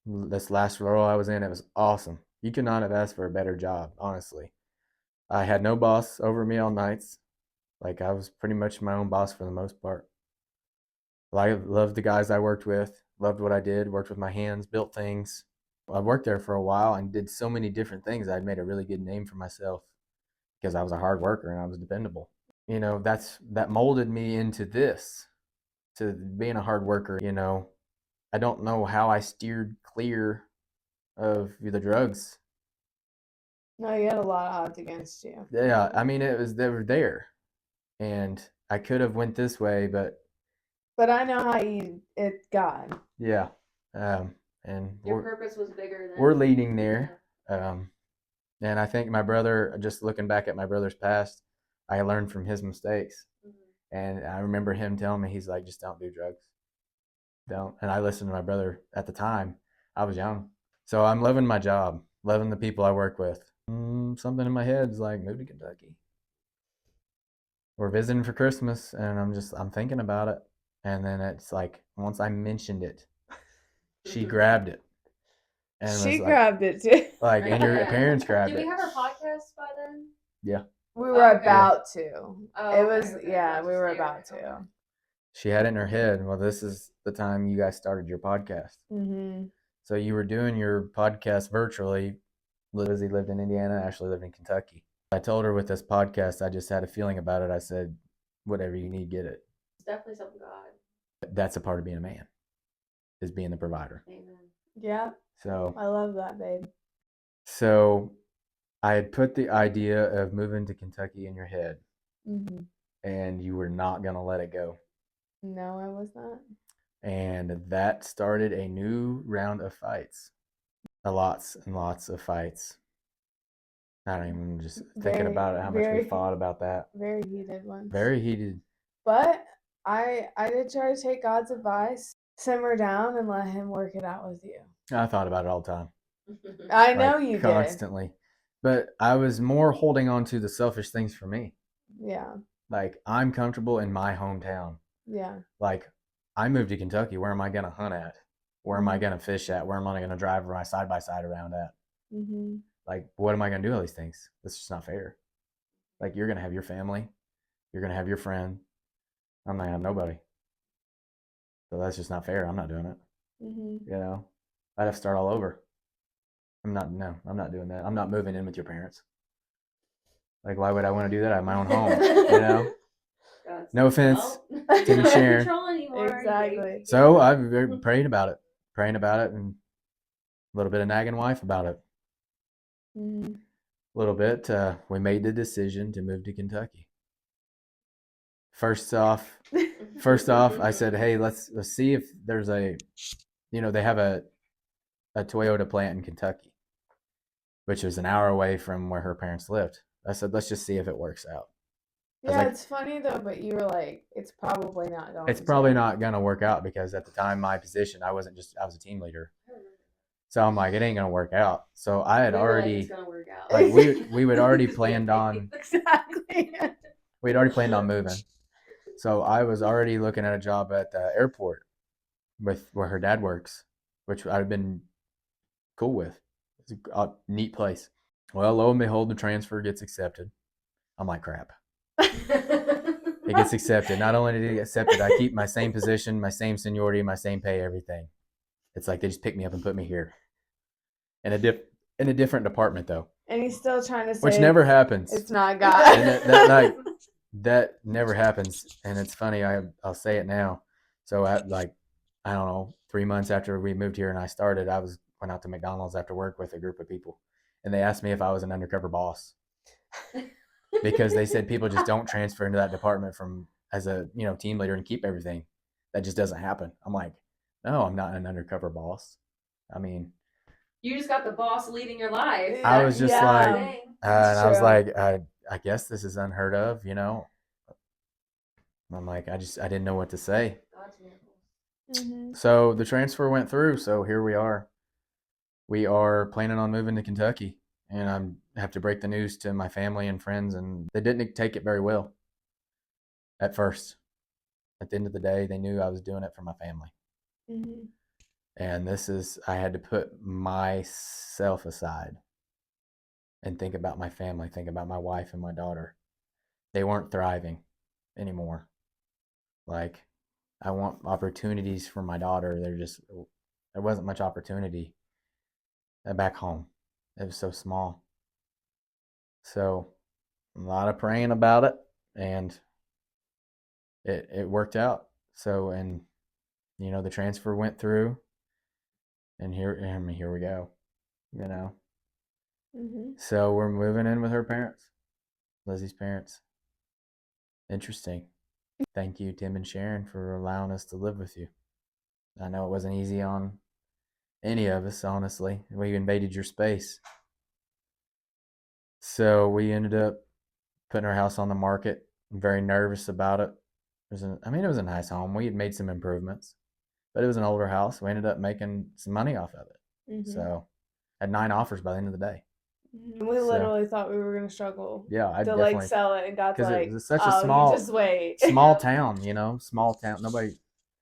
this last role I was in, it was awesome. You could not have asked for a better job, honestly. I had no boss over me on nights. Like I was pretty much my own boss for the most part. I loved the guys I worked with, loved what I did, worked with my hands, built things. I worked there for a while and did so many different things. I'd made a really good name for myself because I was a hard worker and I was dependable. You know, that molded me into this, to being a hard worker. You know, I don't know how I steered clear of the drugs. No, you had a lot of odds against you. Yeah, I mean, they were there, and I could have went this way, but I know how it got. yeah, and Your purpose was bigger than. we're leading there. And I think my brother, just looking back at my brother's past, I learned from his mistakes. Mm-hmm. And I remember him telling me, he's like, just don't do drugs. Don't. And I listened to my brother at the time. I was young. So I'm loving my job, loving the people I work with. Something in my head is like, move to Kentucky. We're visiting for Christmas, and I'm thinking about it. And then it's like, once I mentioned it, she grabbed it. And she grabbed it too. Like, and your parents grabbed it. Did we have our podcast by then? Yeah. We were about to. Oh, it was, okay. yeah, we were about to. She had it in her head, well, this is the time you guys started your podcast. Mm-hmm. So you were doing your podcast virtually. Lizzie lived in Indiana, Ashley lived in Kentucky. I told her with this podcast, I just had a feeling about it. I said, whatever you need, get it. It's definitely something God. That's a part of being a man, is being the provider. Amen. Yeah. So I love that, babe. So I had put the idea of moving to Kentucky in your head, Mm-hmm. and you were not going to let it go. No, I was not. And that started a new round of fights. Lots and lots of fights. I don't even just thinking about it, how much we fought about that. Very heated ones. Very heated. But I did try to take God's advice, simmer down, and let Him work it out with you. I thought about it all the time. I know you constantly. But I was more holding on to the selfish things for me. Yeah. Like, I'm comfortable in my hometown. Yeah. Like, I moved to Kentucky. Where am I going to hunt at? Where am I Mhm. going to fish at? Where am I going to drive my side-by-side around at? Mhm. Like, what am I going to do all these things? That's just not fair. Like, you're going to have your family. You're going to have your friend. I'm not going to have nobody. So that's just not fair. I'm not doing it. Mhm. You know? I'd have to start all over. I'm not doing that. I'm not moving in with your parents. Like, why would I want to do that? I have my own home, you know? No offense Well, to you're not in Sharon. control anymore. Exactly. So I've been praying about it, and a little bit of nagging wife about it. Mhm. A little bit. We made the decision to move to Kentucky. First off, I said, hey, let's see if there's they have a Toyota plant in Kentucky, which was an hour away from where her parents lived. I said, let's just see if it works out. Yeah, like, it's funny though, but you were like, it's probably not going. It's probably not going to work out because at the time, my position, I was a team leader. So I'm like, it ain't going to work out. So I had already, it's gonna work out. like, we would already planned on, Exactly. we'd already planned on moving. So I was already looking at a job at the airport with where her dad works, which I'd been cool with. It's a neat place. Well, lo and behold, the transfer gets accepted. I'm like, crap. It gets accepted. Not only did it get accepted, I keep my same position, my same seniority, my same pay, everything. It's like they just picked me up and put me here in a different department though. And he's still trying to say, which never happens. It's not God. And that never happens. And it's funny. I'll say it now. So at I don't know, 3 months after we moved here and I started, I went out to McDonald's after work with a group of people, and they asked me if I was an undercover boss because they said people just don't transfer into that department from as a team leader and keep everything. That just doesn't happen. I'm like, no, I'm not an undercover boss. I mean, you just got the boss leading your life. I was just like, and I was true. like, I guess this is unheard of, I'm like, I didn't know what to say. God's miracles. Mm-hmm. So the transfer went through. So here we are. We are planning on moving to Kentucky, and I have to break the news to my family and friends, and they didn't take it very well at first. At the end of the day, they knew I was doing it for my family. Mm-hmm. And I had to put myself aside and think about my family, think about my wife and my daughter. They weren't thriving anymore. Like, I want opportunities for my daughter. There wasn't much opportunity back home. It was so small. So a lot of praying about it, and it worked out. So, and the transfer went through, and here we go. Mm-hmm. So we're moving in with her parents, Lizzie's parents. Interesting. Thank you, Tim and Sharon, for allowing us to live with you. I know it wasn't easy on any of us, honestly. We invaded your space. So we ended up putting our house on the market. I'm very nervous about it. It was a nice home. We had made some improvements, but it was an older house. We ended up making some money off of it. Mm-hmm. So had 9 offers by the end of the day. We literally thought we were going to struggle. Yeah, I to definitely sell it, and God's like, it was such a you just wait. small town, small town. Nobody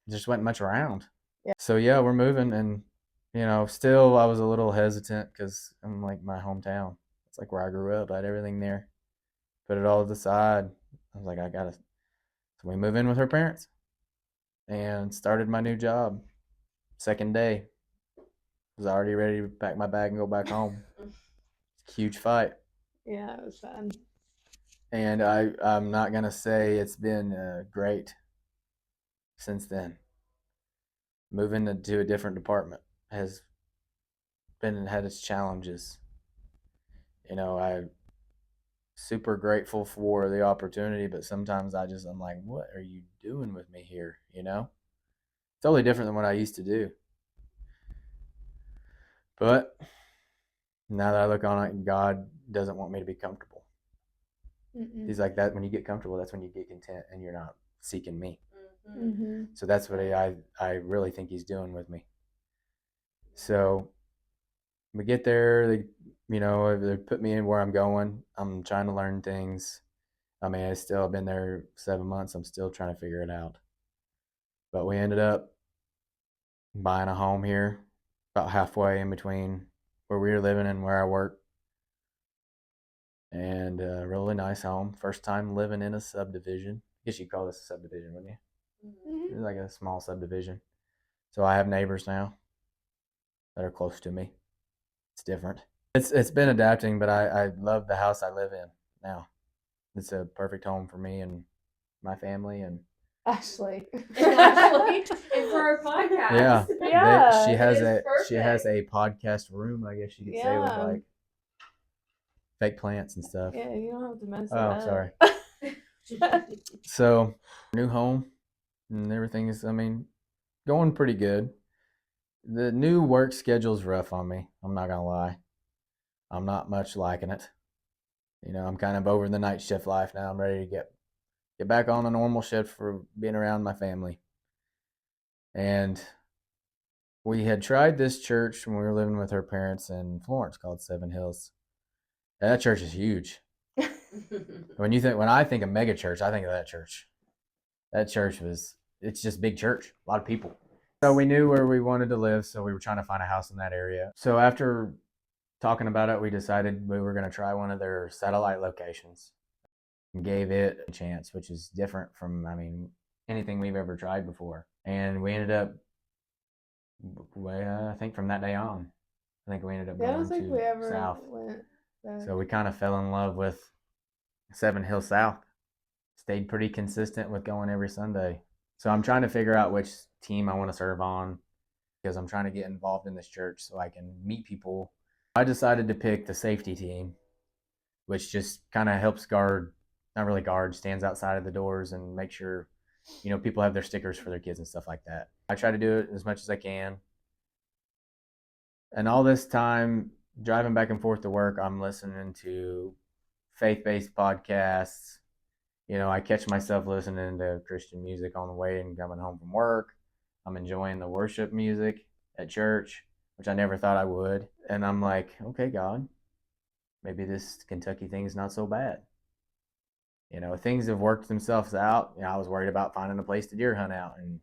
just wasn't much around. Yeah. So yeah, we're moving, and still I was a little hesitant because I'm like, my hometown. It's like where I grew up. I had everything there. Put it all to the side. I was like, I gotta. So we move in with her parents, and started my new job. Second day, was already ready to pack my bag and go back home. Huge fight. Yeah, it was fun. And I'm not gonna say it's been great since then. Moving to a different department has had its challenges. I'm super grateful for the opportunity, but sometimes I'm like, what are you doing with me here? Totally different than what I used to do. But Now that I look on it, God doesn't want me to be comfortable. Mm-mm. He's like, that when you get comfortable, that's when you get content and you're not seeking me. Mm-hmm. So that's what I really think he's doing with me. So we get there, they put me in where I'm going. I'm trying to learn things. I mean, I've been there 7 months. I'm still trying to figure it out. But we ended up buying a home here, about halfway in between where we were living and where I work. And a really nice home. First time living in a subdivision. I guess you'd call this a subdivision, wouldn't you? Mm-hmm. It's like a small subdivision. So I have neighbors now that are close to me. It's different. It's been adapting, but I love the house I live in now. It's a perfect home for me and my family and Ashley. And for our podcast. yeah. Yeah, she has it is she has a podcast room, I guess you could say, with Yeah. like fake plants and stuff. Yeah, you don't have to mess it Oh, up. sorry. So new home and everything is, I mean, going pretty good. The new work schedule's rough on me. I'm not gonna lie. I'm not much liking it. I'm kind of over the night shift life now. I'm ready to get back on the normal shift for being around my family. And we had tried this church when we were living with her parents in Florence called Seven Hills. And that church is huge. When I think of mega church, I think of that church. That church it's just big church, a lot of people. So we knew where we wanted to live, so we were trying to find a house in that area. So after talking about it, we decided we were going to try one of their satellite locations. Gave it a chance, which is different from, I mean, anything we've ever tried before. And we ended up, I think from that day on, I think we ended up Yeah, I going don't think to we ever South. went back. So we kind of fell in love with Seven Hills South. Stayed pretty consistent with going every Sunday. So I'm trying to figure out which team I want to serve on because I'm trying to get involved in this church so I can meet people. I decided to pick the safety team, which just kind of helps guard, not really guard, stands outside of the doors and make sure, people have their stickers for their kids and stuff like that. I try to do it as much as I can. And all this time, driving back and forth to work, I'm listening to faith-based podcasts. I catch myself listening to Christian music on the way and coming home from work. I'm enjoying the worship music at church, which I never thought I would. And I'm like, okay, God, maybe this Kentucky thing's not so bad. Things have worked themselves out. I was worried about finding a place to deer hunt out. And,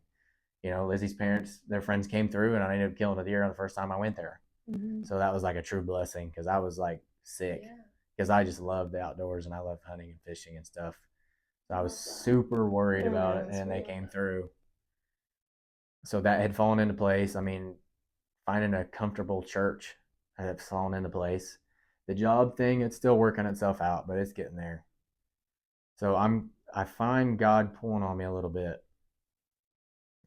Lizzie's parents, their friends came through and I ended up killing a deer on the first time I went there. Mm-hmm. So that was like a true blessing because I was like sick because I just love the outdoors and I love hunting and fishing and stuff. So I was super worried about it and they came through. So that had fallen into place. I mean, finding a comfortable church had fallen into place. The job thing, it's still working itself out, but it's getting there. So I find God pulling on me a little bit.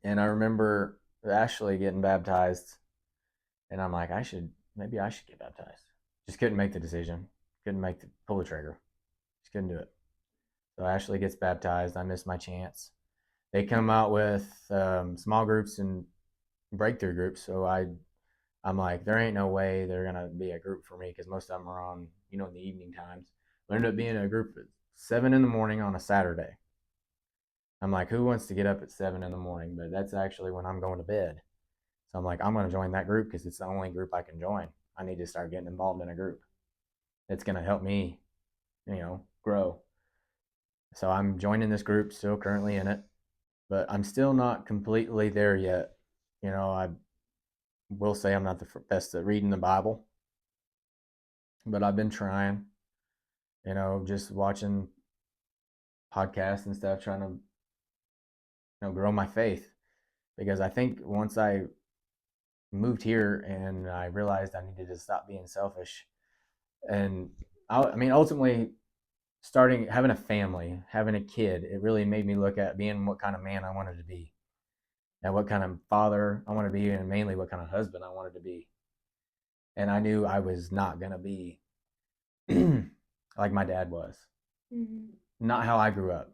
And I remember Ashley getting baptized and I'm like, maybe I should get baptized. Just couldn't make the decision. Couldn't pull the trigger. Just couldn't do it. So Ashley gets baptized. I missed my chance. They come out with small groups and breakthrough groups. So I'm like, there ain't no way they're gonna be a group for me because most of them are on, in the evening times. But ended up being a group at 7 a.m. on a Saturday. I'm like, who wants to get up at 7 a.m? But that's actually when I'm going to bed. So I'm like, I'm gonna join that group because it's the only group I can join. I need to start getting involved in a group. It's gonna help me, grow. So I'm joining this group, still currently in it, but I'm still not completely there yet. I will say I'm not the best at reading the Bible, but I've been trying, just watching podcasts and stuff, trying to, grow my faith. Because I think once I moved here and I realized I needed to stop being selfish, and I mean, ultimately, having a family, having a kid, it really made me look at being what kind of man I wanted to be, and what kind of father I want to be, and mainly what kind of husband I wanted to be. And I knew I was not going to be like my dad was. Mm-hmm. Not how I grew up.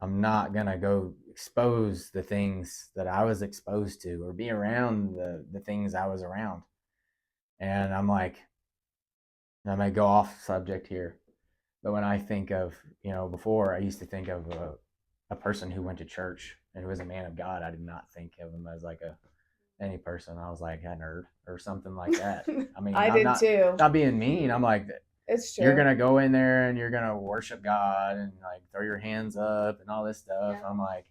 I'm not going to go expose the things that I was exposed to or be around the things I was around. And I'm like, I may go off subject here, but when I think of, before I used to think of a person who went to church and who was a man of God. I did not think of him as like any person. I was like a nerd or something like that. I mean, I I'm did too. not being mean. I'm like, It's true. you're gonna go in there and you're gonna worship God and like throw your hands up and all this stuff. Yeah. I'm like,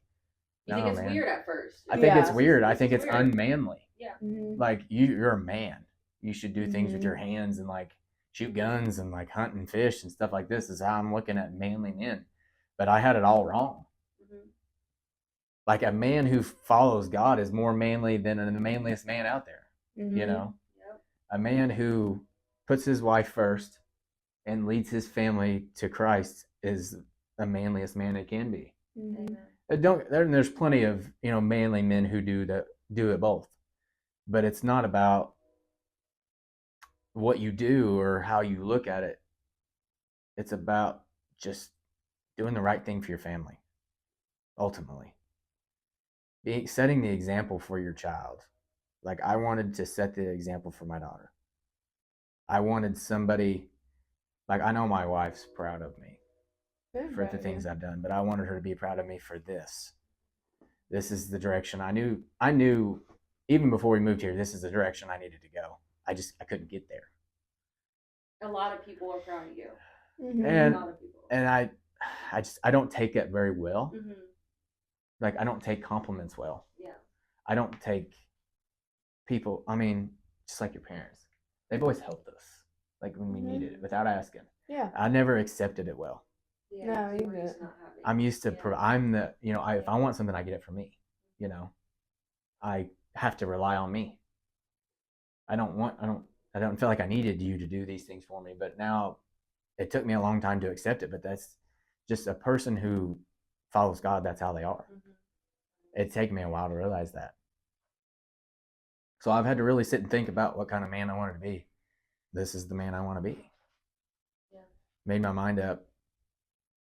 You no, think it's man. weird at first. I think it's Yeah. weird. I think it's weird. unmanly. Yeah. Mhm. Like you're a man. You should do things with Mhm. your hands and like shoot guns and like hunt and fish and stuff like this. Is how I'm looking at manly men. But I had it all wrong. Mhm. Like a man who follows God is more manly than the manliest man out there. You Mhm. know, Yep. a man who puts his wife first and leads his family to Christ is the manliest man it can be. Mhm. There's plenty of manly men who do it both, but it's not about what you do or how you look at it. It's about just doing the right thing for your family. Ultimately, setting the example for your child. Like I wanted to set the example for my daughter. I wanted somebody, like I know my wife's proud of me Very for proud the of things you. I've done, but I wanted her to be proud of me for this. This is the direction I knew even before we moved here, this is the direction I needed to go. I couldn't get there. A lot of people are proud of you. Mhm. And A lot of people. and I don't take it very well. Mm-hmm. Like I don't take compliments well. Yeah. I don't take people, I mean, just like your parents. They've always helped us. Like when we Mhm. needed it without asking. Yeah. I never accepted it well. Yeah. No, you we're just didn't. not having. I'm used to Yeah. I'm the, if I want something I get it from me, I have to rely on me. I don't feel like I needed you to do these things for me, but now it took me a long time to accept it, but that's just a person who follows God, that's how they are. Mm-hmm. It's taken me a while to realize that. So I've had to really sit and think about what kind of man I wanted to be. This is the man I want to be. Yeah. Made my mind up.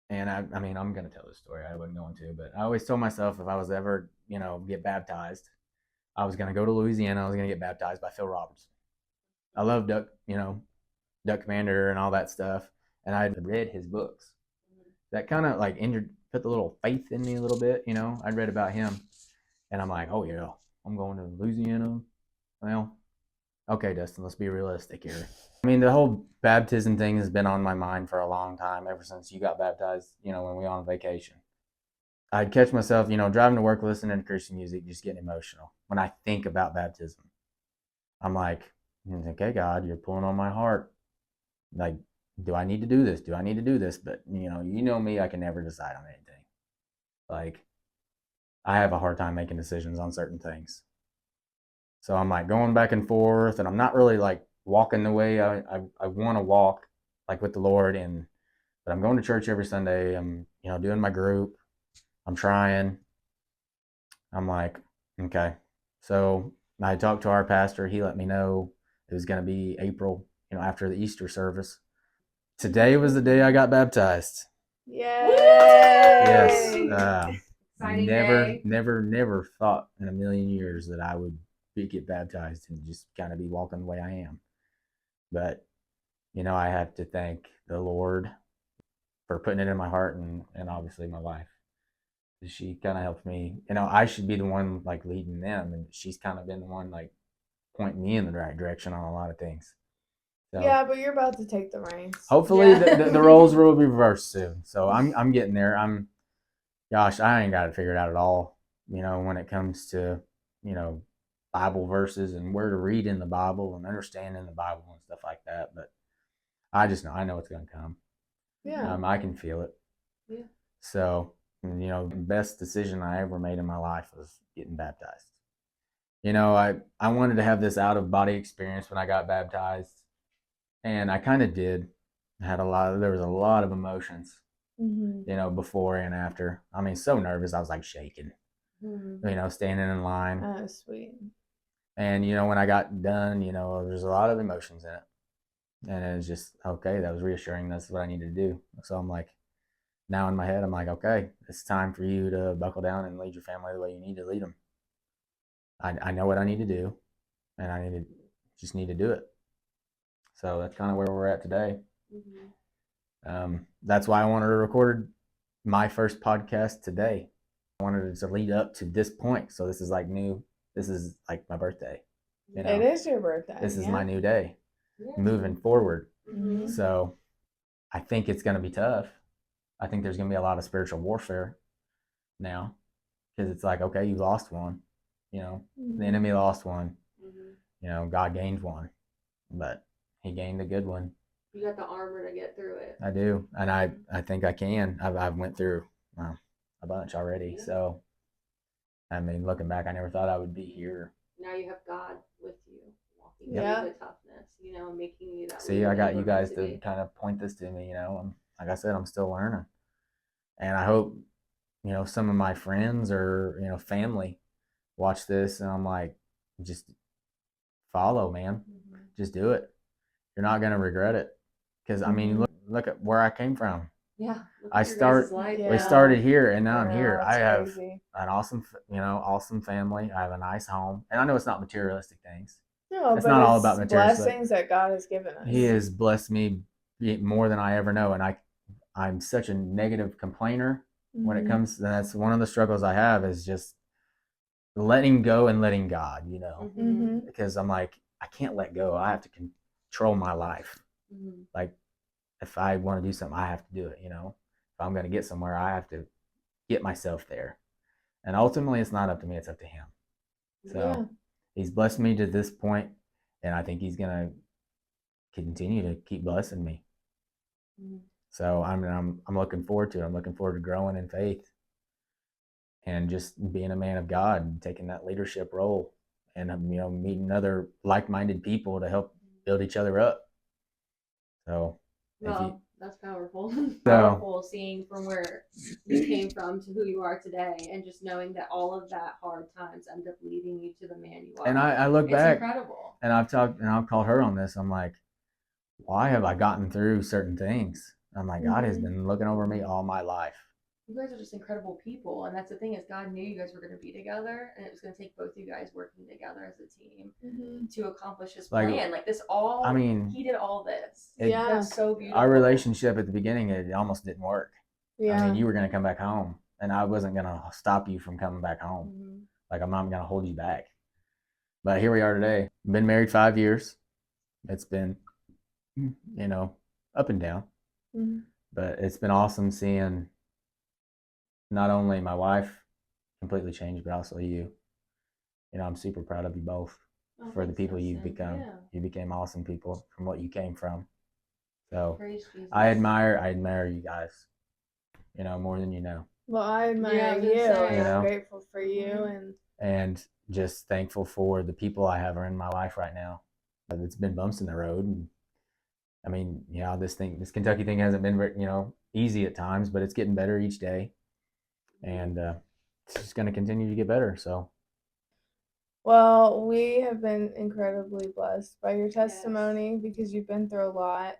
And I mean, I'm going to tell this story. I wasn't going to, but I always told myself if I was ever, get baptized, I was going to go to Louisiana. I was going to get baptized by Phil Robertson. I love Duck Commander and all that stuff. And I read his books. Mm-hmm. That kind of like put the little faith in me a little bit. I'd read about him. And I'm like, oh, yeah, I'm going to Louisiana. Well, okay, Dustin, let's be realistic here. I mean, the whole baptism thing has been on my mind for a long time, ever since you got baptized, when we were on vacation. I'd catch myself, driving to work, listening to Christian music, just getting emotional. When I think about baptism, I'm like, okay, God, you're pulling on my heart. Like, do I need to do this? Do I need to do this? But, you know me, I can never decide on anything. Like, I have a hard time making decisions on certain things. So I'm like going back and forth, and I'm not really like walking the way I want to walk, like with the Lord. But I'm going to church every Sunday. I'm doing my group. I'm trying. I'm like, okay. So I talked to our pastor. He let me know it was going to be April, after the Easter service. Today was the day I got baptized. Yay! Yes. Exciting never, day. never thought in a million years that I would get baptized and just kind of be walking the way I am. But, I have to thank the Lord for putting it in my heart and obviously my wife. She kind of helped me. I should be the one like leading them, and she's kind of been the one like pointing me in the right direction on a lot of things. So Yeah, but you're about to take the reins. hopefully Yeah. the roles will be reversed soon. So I'm getting there. Gosh, I ain't got it figured out at all. When it comes to Bible verses and where to read in the Bible and understanding the Bible and stuff like that. But I know it's going to come. Yeah. I can feel it. Yeah. So, the best decision I ever made in my life was getting baptized. I wanted to have this out of body experience when I got baptized, and I kind of did. There was a lot of emotions, before and after. I mean, so nervous. I was like shaking, standing in line. Oh, sweet. And, when I got done, there's a lot of emotions in it. And it was just, okay, that was reassuring. That's what I needed to do. So I'm like, now in my head, I'm like, okay, it's time for you to buckle down and lead your family the way you need to lead them. I know what I need to do, and just need to do it. So that's kind of where we're at today. Mm-hmm. That's why I wanted to record my first podcast today. I wanted it to lead up to this point. So this is like new. This is like my birthday. You know, It is your birthday. this is yeah. my new day, Yeah. moving forward. Mhm. So I think it's going to be tough. I think there's going to be a lot of spiritual warfare now, because it's like, okay, you lost one, you know, the enemy lost one, Mm-hmm. you know, God gained one, but he gained a good one. You got the armor to get through it. I do, and I think I can. I've went through a bunch already. Yeah. So I mean, looking back, I never thought I would be here. Now you have God with you, walking Yeah. through the toughness, you know, making you that. See, leader I got that you we're guys meant to be. kind of point this to me. You know, like I said, I'm still learning, and I hope, you know, some of my friends or, you know, family watch this, and I'm like, just follow, man. Mhm. Just do it. You're not gonna regret it, because I mean, look at where I came from. Yeah. Look I at your start- guys' life Yeah. We now. started here, and now I'm here. Yeah, I it's have crazy. an awesome family. I have a nice home, and I know it's not materialistic things. No, It's but not all it's about materials, but blessings that God has given us. He has blessed me more than I ever know, and I'm such a negative complainer when it Mhm. comes. That's one of the struggles I have, is just letting go and letting God. You know, Mhm. because I'm like, I can't let go. I have to control my life. Mm-hmm. Like, if I want to do something, I have to do it. You know, if I'm going to get somewhere, I have to get myself there. And ultimately, it's not up to me; it's up to Him. So Yeah. He's blessed me to this point, and I think He's going to continue to keep blessing me. Mm-hmm. So I'm looking forward to it. I'm looking forward to growing in faith and just being a man of God and taking that leadership role, and, you know, meeting other like-minded people to help build each other up. So Well, that's powerful. So- Powerful seeing from where you came from to who you are today, and just knowing that all of that hard times end up leading you to the man you are. and I look it's back, incredible. and I've called her on this. I'm like, why have I gotten through certain things? I'm like, God has been looking over me all my life. You guys are just incredible people, and that's the thing, is God knew you guys were going to be together, and it was going to take both you guys working together as a team Mhm. to accomplish His Like, plan. Like this all. I mean, He did all this. Yeah. That's so beautiful. our relationship at the beginning, it almost didn't work. Yeah. I mean, you were going to come back home, and I wasn't going to stop you from coming back home. Mhm. Like, I'm not going to hold you back. But here we are today. Been married 5 years. It's been, you know, up and down. Mhm. But it's been awesome seeing not only my wife completely change, but also you. You know, I'm super proud of you both Oh, for the thanks, people you've Dustin. become. Yeah. You became awesome people from what you came from. So Praise Jesus. I admire you guys, you know, more than you know. Well, I admire Yeah, I was you, gonna say. and You know? I'm grateful for you, Mhm. and And just thankful for the people I have in my life right now. But it's been bumps in the road, and I mean, you know, this Kentucky thing hasn't been, you know, easy at times, but it's getting better each day, and it's just going to continue to get better. So well, we have been incredibly blessed by your testimony because you've been through a lot.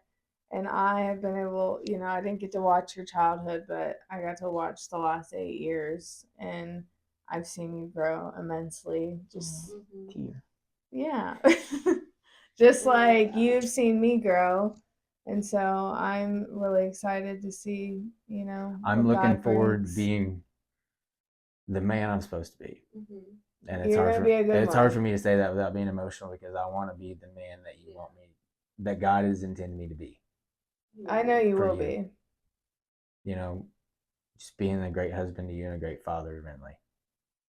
And I have been able, you know, I didn't get to watch your childhood, but I got to watch the last 8 years. And I've seen you grow immensely. Just, Mhm. here. yeah. Just Yeah. like you've seen me grow. And so I'm really excited to see, you know, I'm what looking God forward to brings. being the man I'm supposed to be. Mhm. And it's You're hard gonna for be a good it's hard one. for me to say that without being emotional, because I want to be the man that you want me, that God has intended me to be. I know you For will you. be. You know, just being a great husband to you and a great father to Bentley.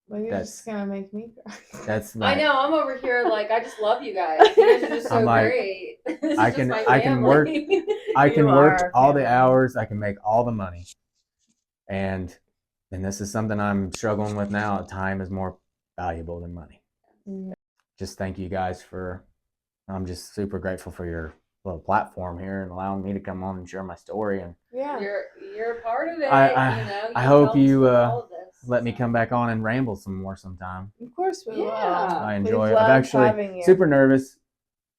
Well, you're That's- just gonna make me cry. That's I my, know. I'm over here like I just love you guys. You guys are just so I'm like, great. This I is can- just my I can work- family. I can You work are all the family. hours, I can make all the money, and this is something I'm struggling with now. Time is more valuable than money. Mm. Just thank you guys I'm just super grateful for your little platform here and allowing me to come on and share my story. And Yeah. You're a part of it. I- you know. I You hope helped you, with all of this, let me so. come back on and ramble some more sometime. Of course we will. Yeah. I We've enjoy it. loved I'm actually having you. super nervous,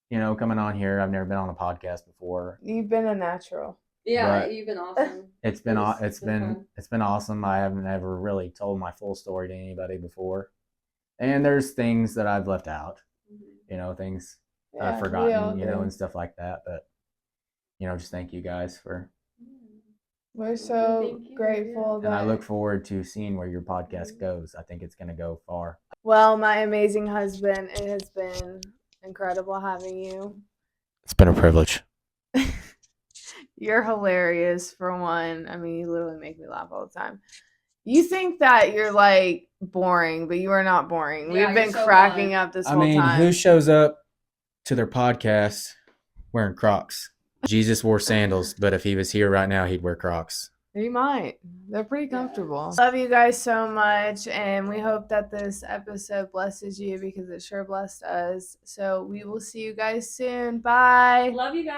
you know, coming on here. I've never been on a podcast before. You've been a natural. Yeah, But you've been awesome. It's been fun. it's been awesome. I haven't ever really told my full story to anybody before, and there's things that I've left out. Mhm. You know, things Yeah, we all forgotten, do. and stuff like that. But just thank you guys for. We're so Thank you, grateful And I that. look forward to seeing where your podcast goes. I think it's going to go far. Well, my amazing husband, it has been incredible having you. It's been a privilege. You're hilarious, for one. I mean, you literally make me laugh all the time. You think that you're like boring, but you are not boring. Yeah, We've been you're so cracking fun. up this I whole mean, time. who shows up to their podcast wearing Crocs? Jesus wore sandals, but if he was here right now, he'd wear Crocs. You might. They're pretty comfortable. Love you guys so much, and we hope that this episode blesses you because it sure blessed us. So we will see you guys soon. Bye. Love you guys.